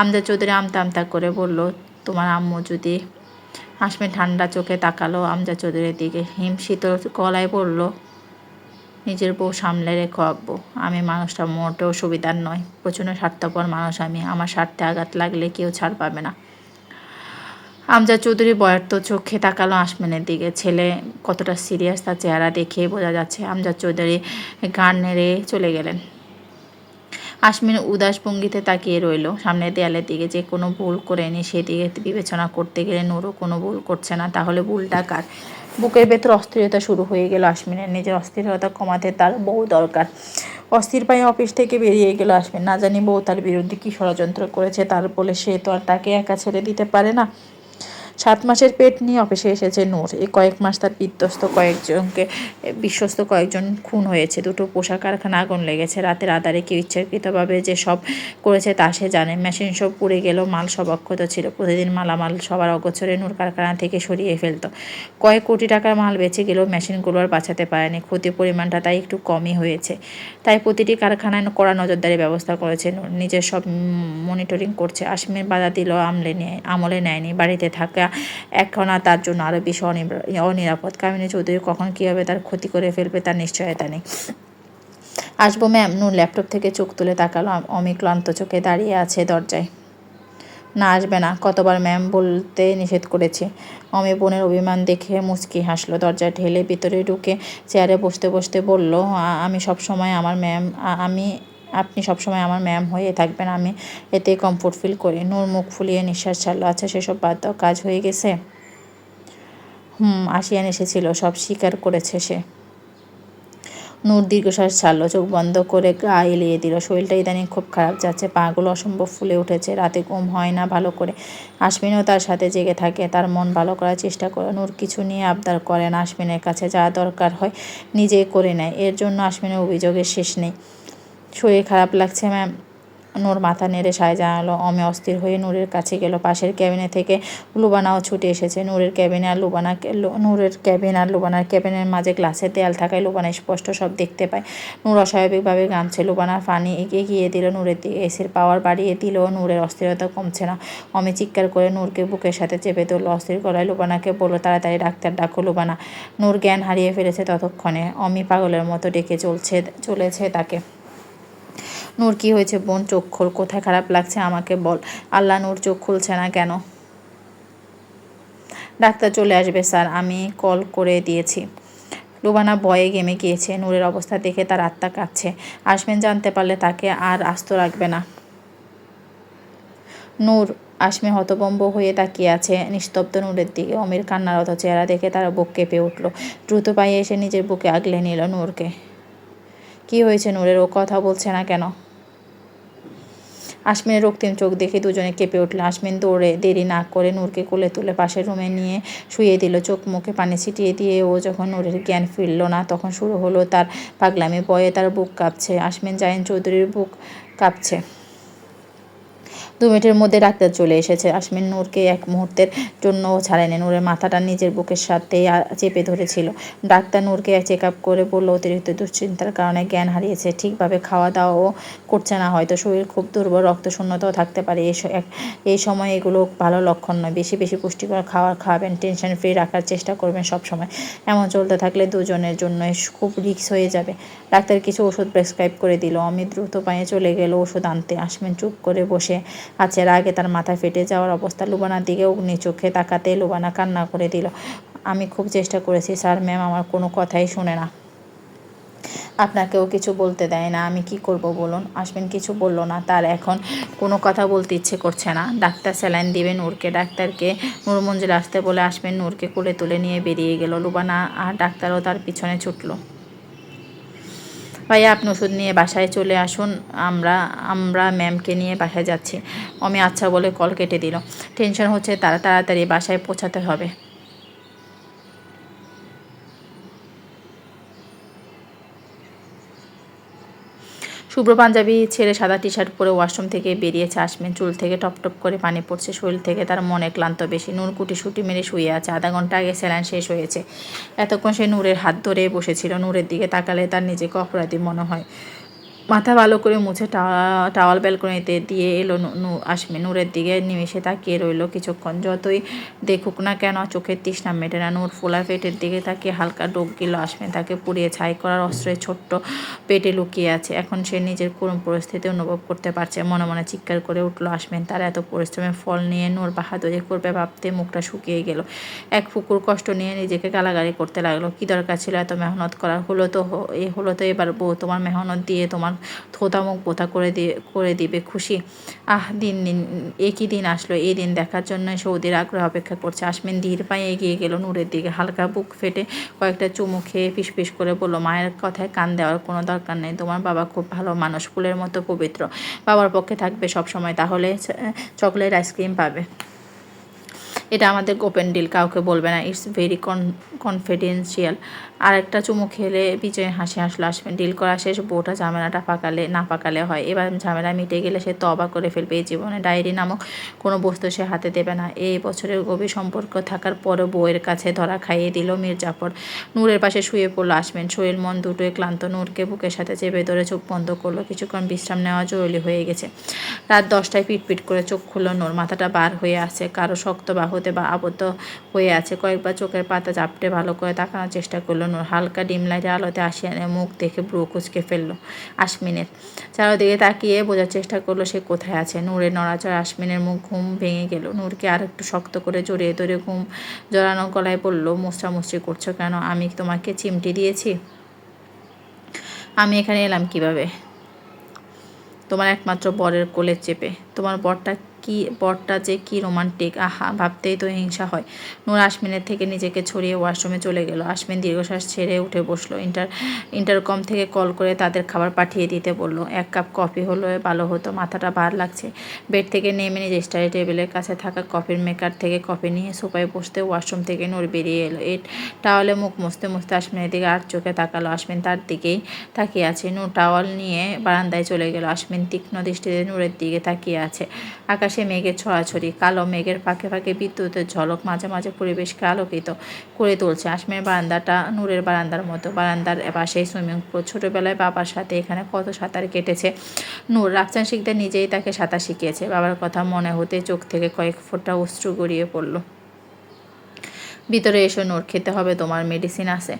Speaker 1: আমজাদ চৌধুরী আমতা আমতা করে বলল, তোমার আম্মু যদি? আসমীন ঠান্ডা চোখে তাকালো আমজাদ চৌধুরীর দিকে, হিমশীতল গলায় বলল, নিজের বউ সামলে রেখো আব্বু। আমি মানুষটা মোটেও সুবিধার নয়। প্রচণ্ড স্বার্থপর মানুষ আমি। আমার স্বার্থে আঘাত লাগলে কেউ ছাড় পাবে না। আমজাদ চৌধুরী বয়ার্ত চোখে তাকালো আসমীনের দিকে। ছেলে কতটা সিরিয়াস তার চেহারা দেখেই বোঝা যাচ্ছে। আমজাদ চৌধুরী গান নেড়ে চলে গেলেন। আসমীন উদাস ভঙ্গিতে তাকিয়ে রইল সামনের দেয়ালের দিকে। যে কোনো ভুল করেনি সেদিকে বিবেচনা করতে গেলে নূরও কোনো ভুল করছে না। তাহলে ভুলটা কার? বুকের ভেতর অস্থিরতা শুরু হয়ে গেল আসমীনের। নিজের অস্থিরতা কমাতে তার বউ দরকার। অস্থির পায়ে অফিস থেকে বেরিয়ে গেল আসমীন। না জানি বউ তার বিরুদ্ধে কী ষড়যন্ত্র করেছে, তার বলে সে তো আর তাকে একা ছেড়ে দিতে পারে না। 7 মাসের পেট নিয়ে অফিসে এসেছে নূর। এই কয়েক মাস তার বিশ্বস্ত কয়েকজন খুন হয়েছে। 2টো পোশাক কারখানা আগুন লেগেছে। রাতের আঁধারে কেউ ইচ্ছাকৃতভাবে যে সব করেছে তা সে জানে। মেশিন সব পুড়ে গেল, মাল সব অক্ষত ছিল। প্রতিদিন মালামাল সবার অগোচরে নূর কারখানা থেকে সরিয়ে ফেলত। কয়েক কোটি টাকার মাল বেঁচে গেলেও মেশিনগুলো আর বাঁচাতে পারেনি। ক্ষতির পরিমাণটা তাই একটু কমই হয়েছে। তাই প্রতিটি কারখানায় কড়া নজরদারি ব্যবস্থা করেছে নূর। নিজের সব মনিটরিং করছে। আসমীর বাধা দিল আমলে নেয়নি। বাড়িতে থাকা এখন আর তার জন্য আরও বেশি অনিরাপদ। কামিনী চৌধুরী কখন কীভাবে তার ক্ষতি করে ফেলবে তার নিশ্চয়তা নেই। আসবো ম্যাম। নূর ল্যাপটপ থেকে চোখ তুলে তাকালো। অমি ক্লান্ত চোখে দাঁড়িয়ে আছে দরজায়। না, আসবে না। কতবার ম্যাম বলতে নিষেধ করেছি। অমি বোনের অভিমান দেখে মুচকি হাসলো। দরজা ঠেলে ভিতরে ঢুকে চেয়ারে বসতে বসতে বলল, আপনি সবসময় আমার ম্যাম হয়ে থাকবেন। আমি এতে কমফোর্ট ফিল করি। নূর মুখ ফুলিয়ে নিঃশ্বাস ছাড়লো। আচ্ছা সেসব বাদ দাও, কাজ হয়ে গেছে? আসিয়ান এসেছিল, সব স্বীকার করেছে সে। নূর দীর্ঘশ্বাস ছাড়লো, চোখ বন্ধ করে গা এলিয়ে দিল। শরীরটা ইদানিং খুব খারাপ যাচ্ছে, পাগুলো অসম্ভব ফুলে উঠেছে। রাতে ঘুম হয় না ভালো করে। আসমীনও তার সাথে জেগে থাকে, তার মন ভালো করার চেষ্টা করে। নূর কিছু নিয়ে আবদার করেন আসমীনের কাছে, যা দরকার হয় নিজেই করে নেয়। এর জন্য আসমীনের অভিযোগের শেষ নেই। শরীর খারাপ লাগছে ম্যাম। নূর মাথা নেড়ে সায় জানালো। অমি অস্থির হয়ে নূরের কাছে গেল। পাশের ক্যাবিনে থেকে লুবানাও ছুটে এসেছে। নূরের ক্যাবিন আর লুবানার ক্যাবিনের মাঝে গ্লাসের দেয়াল থাকায় লুবানা স্পষ্ট সব দেখতে পায়। নূর অস্বাভাবিকভাবে ঘামছে। লুবানা পানি এগিয়ে দিল নূরের দিকে। এসির পাওয়ার বাড়িয়ে দিলেও নূরের অস্থিরতা কমছে না। অমি চিৎকার করে নূরকে বুকের সাথে চেপে ধরল। অস্থির গলায় লুবানাকে বলল, তাড়াতাড়ি ডাক্তার ডাকো। লুবানা। নূর জ্ঞান হারিয়ে ফেলেছে ততক্ষণে। অমি পাগলের মতো ডেকে চলেছে তাকে। নূর, কি হয়েছে বোন? চোখ খোল। কোথায় খারাপ লাগছে আমাকে বল। আল্লাহ, নূর চোখ খুলছে না কেন? ডাক্তার চলে আসবে স্যার, আমি কল করে দিয়েছি। লুবানা ভয়ে ঘেমে গিয়েছে। নূরের অবস্থা দেখে তার আত্মা কাঁপছে। আসমিন জানতে পারলে তাকে আর আস্ত রাখবে না। নূর। আসমিন হতভম্ব হয়ে তাকিয়ে আছে নিস্তব্ধ নূরের দিকে। অমির কান্নারত চেহারা দেখে তার বুক কেঁপে উঠল। দ্রুত পায়ে এসে নিজের বুকে আগলে নিল নূরকে। কি হয়েছে নূরের? ও কথা বলছে না কেন? আসমিনের রক্তিম চোখ দেখে দুজনে কেঁপে উঠল। আসমিন দৌড়ে দেরি না করে নূরকে কোলে তুলে পাশের রুমে নিয়ে শুয়ে দিল। চোখ মুখে পানি ছিটিয়ে দিয়ে ও যখন নূরের জ্ঞান ফিরল না, তখন শুরু হলো তার পাগলামি। ভয়ে তার বুক কাঁপছে। আসমিন জাহিন চৌধুরীর বুক কাঁপছে। 2 মিনিটের মধ্যে ডাক্তার চলে এসেছে। আসমিন নূরকে এক মুহূর্তের জন্যও ছাড়েনি। নূরের মাথাটা নিজের বুকের সাথেই চেপে ধরেছিল। ডাক্তার নূরকে চেক আপ করে বলল, অতিরিক্ত দুশ্চিন্তার কারণে জ্ঞান হারিয়েছে। ঠিকভাবে খাওয়া দাওয়াও করছে না, হয়তো শরীর খুব দুর্বল, রক্তশূন্যতাও থাকতে পারে। এই সময় এগুলো ভালো লক্ষণ নয়। বেশি বেশি পুষ্টিকর খাবার খাবেন, টেনশন ফ্রি রাখার চেষ্টা করবেন সবসময়। এমন চলতে থাকলে দুজনের জন্যই খুব রিস্ক হয়ে যাবে। ডাক্তার কিছু ওষুধ প্রেসক্রাইব করে দিল। অমি দ্রুত পায়ে চলে গেল ওষুধ আনতে। আসমিন চুপ করে বসে আছে। আগে তার মাথা ফেটে যাওয়ার অবস্থা। লুবানার দিকে অগ্নি চোখে তাকাতে লুবানা কান্না করে দিল। আমি খুব চেষ্টা করেছি স্যার, ম্যাম আমার কোনো কথাই শোনে না। আপনাকেও কিছু বলতে দেয় না। আমি কি করব বলুন? আসমিন কিছু বলল না। তার এখন কোনো কথা বলতে ইচ্ছে করছে না। ডাক্তার স্যালাইন দিবে নূরকে। ডাক্তারকে নূর মঞ্জিল আসতে বলে আসমিন নূরকে কোলে তুলে নিয়ে বেরিয়ে গেল। লুবানা আর ডাক্তারও তার পিছনে ছুটল। ভাইয়া, আপনি ওষুধ নিয়ে বাসায় চলে আসুন। আমরা ম্যামকে নিয়ে বাসায় যাচ্ছি। অমি আচ্ছা বলে কল কেটে দিল। টেনশন হচ্ছে তার, তাড়াতাড়ি বাসায় পৌঁছাতে হবে। শুভ্র পাঞ্জাবি ছেড়ে সাদা টি শার্ট পরে ওয়াশরুম থেকে বেরিয়েছে আসমিন। চুল থেকে টপ টপ করে পানি পড়ছে। শরীর থেকে তার মনে ক্লান্ত বেশি। নূর কুটি মেরে শুয়ে আছে। আধা ঘন্টা আগে স্যালাইন শেষ হয়েছে। এতক্ষণ সে নূরের হাত ধরে বসেছিল। নূরের দিকে তাকালে তার নিজেকে অপরাধী মনে হয়। মাথা ভালো করে মুছে টাওয়াল ব্যালকনিতে দিয়ে এলো আসমিন। নূরের দিকে নিমেষে তাকিয়ে রইল কিছুক্ষণ। যতই দেখুক না কেন চোখের তৃষ্ণা মেটে না। নূর ফোলা পেটের দিকে তাকিয়ে হালকা ডোক গেল। আসমিন তাকে পুড়িয়ে ছাই করার অস্ত্রের ছোট্ট পেটে লুকিয়ে আছে। এখন সে নিজের করুণ পরিস্থিতি অনুভব করতে পারছে। মনে মনে চিৎকার করে উঠল আসমিন। তার এত পরিশ্রমের ফল নিয়ে নূর বাহাদুরি করবে ভাবতে মুখটা শুকিয়ে গেল। এক ফুকুর কষ্ট নিয়ে নিজেকে গালাগালি করতে লাগলো। কি দরকার ছিল এত মেহনত করার? হলো তো এবার বউ তোমার মেহনত দিয়ে তোমার থোতা মুখ বোথা করে দিবে খুশি। একই দিন আসলো। এই দিন দেখার জন্য সৌদির আগ্রহ অপেক্ষা করছে। আসমিন ধীর পায়ে এগিয়ে গেল নূরের দিকে। হালকা বুক ফেটে কয়েকটা চুমু খেয়ে ফিসফিস করে বলল, মায়ের কথায় কান দেওয়ার কোনো দরকার নেই। তোমার বাবা খুব ভালো মানুষ, ফুলের মতো পবিত্র। বাবার পক্ষে থাকবে সব সময়, তাহলে চকলেট আইসক্রিম পাবে। এটা আমাদের ওপেন ডিল, কাউকে বলবে না। It's very confidential. আর একটা চুমু খেলে বিজয় হাসি হাসলো আসবেন। ডিল করা শেষ। বউটা ঝামেলাটা না পাকালে হয়। এবার ঝামেলা মিটে গেলে সে তবা করে ফেলবে। এই জীবনে ডায়েরি নামক কোনো বস্তু সে হাতে দেবে না। এই বছরের গভীর সম্পর্ক থাকার পরও বউয়ের কাছে ধরা খাইয়ে দিল মির্জাফর। নূরের পাশে শুয়ে পড়লো আসমিন। শরীর মন দুটোই ক্লান্ত। নূরকে বুকের সাথে চেপে ধরে চোখ বন্ধ করলো। কিছুক্ষণ বিশ্রাম নেওয়া জরুরি হয়ে গেছে। রাত 10টায় পিটপিট করে চোখ খুলল নূর। মাথাটা বার হয়ে আছে, কারো শক্ত বাহুতে বা আবদ্ধ হয়ে আছে। কয়েকবার চোখের পাতা চাপটে ভালো করে তাকানোর চেষ্টা করলো নূর। হালকা ডিম লাইটের আলোতে আসিয়ানের মুখ দেখে ব্রু কুঁচকে ফেললো আসমিনের। চারদিকে তাকিয়ে বোঝার চেষ্টা করলো সে কোথায় আছে। নূরের নড়াচড়া আসমিনের মুখ ঘুম ভেঙে গেল। নূরকে আর একটু শক্ত করে জড়িয়ে ধরে ঘুম জড়ানো গলায় বলল, মুচড়ামুচড়ি করছো কেন? আমি তোমাকে চিমটি দিয়েছি? আমি এখানে এলাম কিভাবে? তোমার একমাত্র বরের কোলে চেপে। তোমার বরটা বরটা যে কি রোমান্টিক, আহা ভাবতেই তো হিংসা হয়। নূর আশমিনের থেকে নিজেকে ছড়িয়ে ওয়াশরুমে চলে গেল। আশমিন দীর্ঘশ্বাস ছেড়ে উঠে বসলো। ইন্টারকম থেকে কল করে তাদের খাবার পাঠিয়ে দিতে বলল। 1 কাপ কফি হলে ভালো হতো, মাথাটা ভার লাগছে। বেড থেকে নেমে নিজে স্টাডি টেবিলের কাছে থাকা কফির মেকার থেকে কফি নিয়ে সোফায় বসতে ওয়াশরুম থেকে নূর বেরিয়ে এলো। টাওয়ালে মুখ মুছতে মুছতে আশমিনের দিকে আর চোখে তাকালো। আশমিন তার দিকেই তাকিয়ে আছে। নূর টাওয়াল নিয়ে বারান্দায় চলে গেল। আশমিন তীক্ষ্ণ দৃষ্টিতে নূরের দিকে তাকিয়ে আছে। আকাশে মেঘের ছড়াছড়ি, কালো মেঘের ফাঁকে ফাঁকে বিদ্যুতের ঝলক মাঝে মাঝে পরিবেশকে আলোকিত করে তুলছে। আশমিনের বারান্দাটা নূরের বারান্দার মতো। বারান্দার পাশেই সুইমিং পুল। ছোটবেলায় বাবার সাথে এখানে কত সাঁতার কেটেছে নূর। রাফসান শিকদার নিজেই তাকে সাঁতার শিখিয়েছে। বাবার কথা মনে হতে চোখ থেকে কয়েক ফোঁটা অশ্রু গড়িয়ে পড়ল। ভিতরে এসো নূর, খেতে হবে তোমার, মেডিসিন আছে।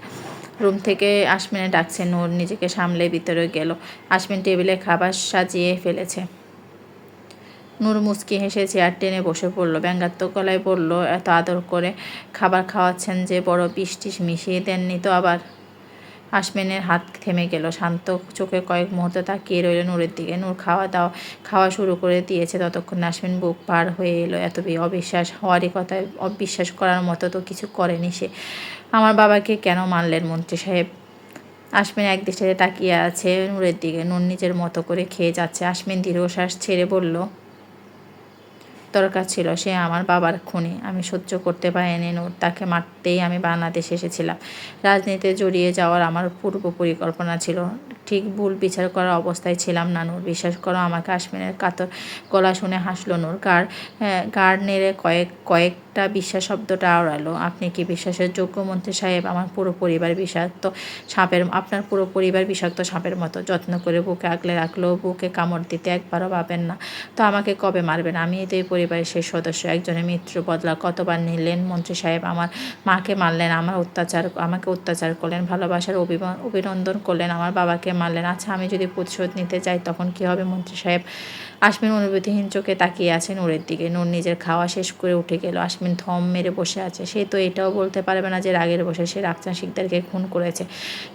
Speaker 1: রুম থেকে আশমিনে ডাকছে। নূর নিজেকে সামলে ভিতরে গেল। আশমিন টেবিলে খাবার সাজিয়ে ফেলেছে। নূর মুচকি হেসে চেয়ার টেনে বসে পড়ল। ব্যঙ্গাত্মক গলায় বলল, এত আদর করে খাবার খাওয়াচ্ছেন যে, বড় বিষ টিষ মিশিয়ে দেননি তো আবার? আশমিনের হাত থেমে গেল। শান্ত চোখে কয়েক মুহূর্ত তাকিয়ে রইল নূরের দিকে। নূর খাওয়া শুরু করে দিয়েছে ততক্ষণ আশমিন বুক পার হয়ে এলো। এত অবিশ্বাস হওয়ারই কথা, অবিশ্বাস করার মতো তো কিছু করেনি সে। আমার বাবাকে কেন মানলেন মন্ত্রী সাহেব? আশমিন এক দৃষ্টিতে তাকিয়ে আছে নূরের দিকে। নূর নিজের মতো করে খেয়ে যাচ্ছে। আশমিন দীর্ঘশ্বাস ছেড়ে বলল, দরকার ছিল, সে আমার বাবার খুনি। আমি সহ্য করতে পারিনি নূর। তাকে মারতেই আমি বাংলাদেশে এসেছিলাম। রাজনীতিতে জড়িয়ে যাওয়ার আমার পূর্ব পরিকল্পনা ছিল। ঠিক ভুল বিচার করার অবস্থায় ছিলাম না নূর, বিশ্বাস করো আমাকে। আশমিনের কাতর গলা শুনে হাসল নূর। গাড় নেড়ে কয়েকটা বিশ্বাস শব্দটা আওড়ালো। আপনি কি বিশ্বাসের যোগ্য মন্ত্রী সাহেব? আপনার পুরো পরিবার বিষাক্ত সাপের মতো। যত্ন করে বুকে আগলে রাখলেও বুকে কামড় দিতে একবারও ভাবেন না। তো আমাকে কবে মারবেন? আমি তো এই পরিবারের শেষ সদস্য। একজনের মৃত্যুর বদলা কতবার নিলেন মন্ত্রী সাহেব? আমার মাকে মারলেন, আমাকে অত্যাচার করলেন, ভালোবাসার অভিনন্দন করলেন, আমার বাবাকে মারলেন। আচ্ছা, আমি যদি প্রতিশোধ নিতে যাই তখন কি হবে মন্ত্রী সাহেব? আশমিন অনুভূতিহীন চোখে তাকিয়ে আছে নূরের দিকে। নূর নিজের খাওয়া শেষ করে উঠে গেল। আশমিন থম মেরে বসে আছে। সে তো এটাও বলতে পারবে না যে রাগের বসে সে রাফসান শিকদারকে খুন করেছে।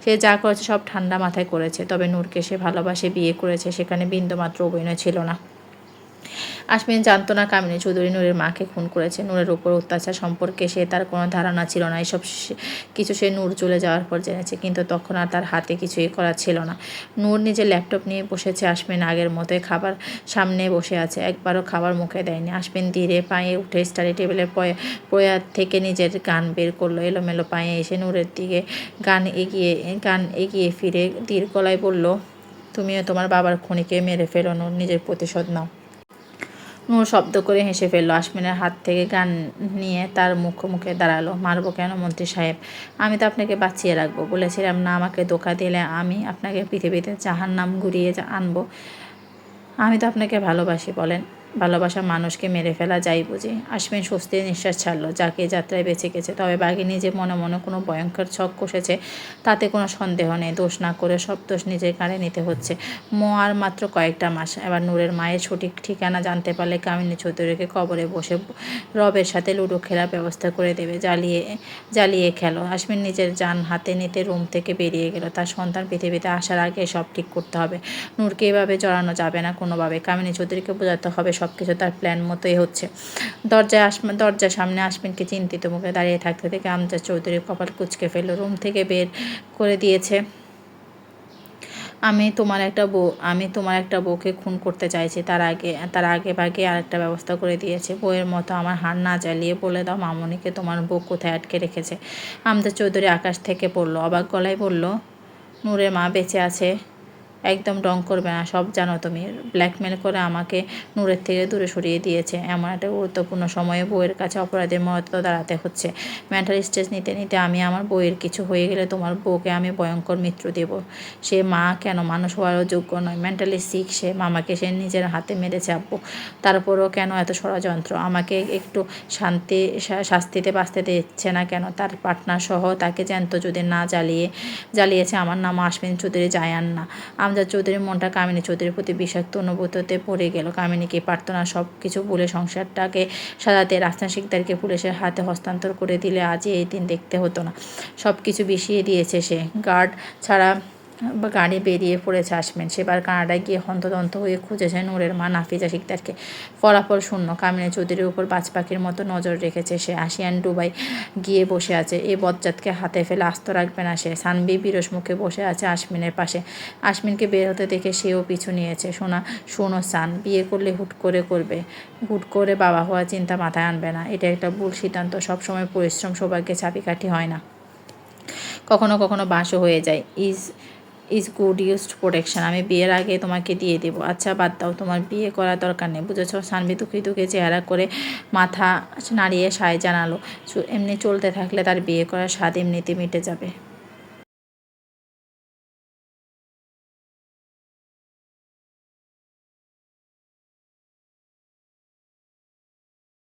Speaker 1: সে যা করেছে সব ঠান্ডা মাথায় করেছে। তবে নূরকে সে ভালোবাসে, বিয়ে করেছে, সেখানে বিন্দুমাত্র অভিনয় ছিল না। আশমিন জানত না কামিনী চৌধুরী নূরের মাকে খুন করেছে। নূরের উপর অত্যাচার সম্পর্কে সে তার কোনো ধারণা ছিল না। এসব কিছু সে নূর চলে যাওয়ার পর জেনেছে, কিন্তু তখন আর তার হাতে কিছুই করার ছিল না। নূর নিজের ল্যাপটপ নিয়ে বসেছে। আশমিন আগের মতোই খাবার সামনে বসে আছে। একবারও খাবার মুখে দেয়নি। আশমিন ধীরে পায়ে উঠে স্টাডি টেবিলের পয়ার থেকে নিজের গান বের করলো। এলোমেলো পায়ে এসে নূরের দিকে গান এগিয়ে ফিরে ধীর গলায় বলল, তুমিও তোমার বাবার খুনিকে মেরে ফেলো নূর, নিজের প্রতিশোধ নাও। নূর শব্দ করে হেসে ফেলল। আশমিনের হাত থেকে গান নিয়ে তার মুখে দাঁড়ালো। মারবো কেন মন্ত্রী সাহেব? আমি তো আপনাকে বাঁচিয়ে রাখবো বলেছিলাম না? আমাকে ধোঁকা দিলে আমি আপনাকে পৃথিবীতে জাহান্নাম ঘুরিয়ে আনবো। আমি তো আপনাকে ভালোবাসি। বলেন, ভালোবাসা মানুষকে মেরে ফেলা যায় বুঝি? আশমিন স্বস্তির নিঃশ্বাস ছাড়ল। যাকে যাত্রায় বেঁচে গেছে। তবে বাঘিনী যে মনে মনে কোনো ভয়ঙ্কর ছক কষেছে তাতে কোনো সন্দেহ নেই। দোষ না করে সব দোষ নিজের ঘাড়ে নিতে হচ্ছে। আর মাত্র কয়েকটা মাস। এবার নূরের মায়ের সঠিক ঠিকানা জানতে পারলে কামিনী চৌধুরীকে কবরে বসে রবের সাথে লুডো খেলার ব্যবস্থা করে দেবে। জ্বালিয়ে খেলো। আশমিন নিজের জান হাতে নিতে রুম থেকে বেরিয়ে গেল। তার সন্তান পৃথিবীতে আসার আগে সব ঠিক করতে হবে। নূরকে এভাবে জড়ানো যাবে না কোনোভাবে। কামিনী চৌধুরীকে বোঝাতে হবে সব কিছু তার প্ল্যান মতোই হচ্ছে। দরজার সামনে আশমিনকে চিন্তিত মুখে দাঁড়িয়ে থাকতে দেখে আমজাদ চৌধুরী কপাল কুঁচকে ফেলল। রুম থেকে বের করে দিয়েছে। আমি তোমার একটা বউকে খুন করতে চাইছি, তার আগে ভাগে আরেকটা ব্যবস্থা করে দিয়েছে। বউয়ের মতো আমার হাড় না জ্বালিয়ে বলে দাও মামুনিকে তোমার বউ কোথায় আটকে রেখেছে। আমজাদ চৌধুরী আকাশ থেকে পড়ল। অবাক গলায় বলল, নূরের মা বেঁচে আছে। একদম ঢং করবে না, সব জানো তুমি। ব্ল্যাকমেল করে আমাকে নূরের থেকে দূরে সরিয়ে দিয়েছে। এমন একটা গুরুত্বপূর্ণ সময়ে বউয়ের কাছে অপরাধের মতো দাঁড়াতে হচ্ছে। মেন্টাল স্ট্রেস নিতে নিতে আমি আমার বউয়ের কিছু হয়ে গেলে তোমার বউকে আমি ভয়ঙ্কর মৃত্যু দেব। সে মা কেন, মানুষ হওয়ারও যোগ্য নয়। মেন্টালি সিক সে। মামাকে সে নিজের হাতে মেরেছে আব্বু। তারপরও কেন এত ষড়যন্ত্র? আমাকে একটু শাস্তিতে বাঁচতে দিচ্ছে না কেন? তার পার্টনার সহ তাকে জ্যান্ত যদি না জ্বালিয়েছে। আমার নাম আশমিন চৌধুরী, জায়ান না। আমজাদ চৌধুরীর মনটা কামিনী চৌধুরীর প্রতি বিষাক্ত অনুভূতিতে পড়ে গেল। কামিনীকে পারত না সব কিছু ভুলে সংসারটাকে সাজাতে। রাফসান শিকদারকে পুলিশের হাতে হস্তান্তর করে দিলে আজই এই দিন দেখতে হতো না। সব কিছু বিষিয়ে দিয়েছে সে। গার্ড ছাড়া গাড়ি বেরিয়ে পড়েছে আসমিন। সেবার কানাডায় গিয়ে হন্তদন্ত হয়ে খুঁজেছে নূরের মা নাফিজা শিকদারকে। ফলাফল শূন্য। কামিনী চৌধুরীর উপর বাজ পাখির মতো নজর রেখেছে সে। আসিয়ান ডুবাই গিয়ে বসে আছে। এই বজ্জাতকে হাতে ফেলে আস্ত রাখবে না সে। সানভি বিরস মুখে বসে আছে আসমিনের পাশে। আসমিনকে বের হতে দেখে সেও পিছু নিয়েছে। শোনো সান, বিয়ে করলে হুট করে করবে, হুট করে বাবা হওয়ার চিন্তা মাথায় আনবে না। এটা একটা ভুল সিদ্ধান্ত। সবসময় পরিশ্রম সৌভাগ্যে চাবিকাঠি হয় না, কখনো কখনো বাসও হয়ে যায়। Is good used protection. আমি বিয়ের আগে তোমাকে দিয়ে দেবো। আচ্ছা বাদ দাও, তোমার বিয়ে করার দরকার নেই, বুঝেছ? সানভি দুঃখী দুঃখী চেহারা করে মাথা নাড়িয়ে সায় জানালো। এমনি চলতে থাকলে তার বিয়ে করার স্বাদ এমনিতে মিটে যাবে।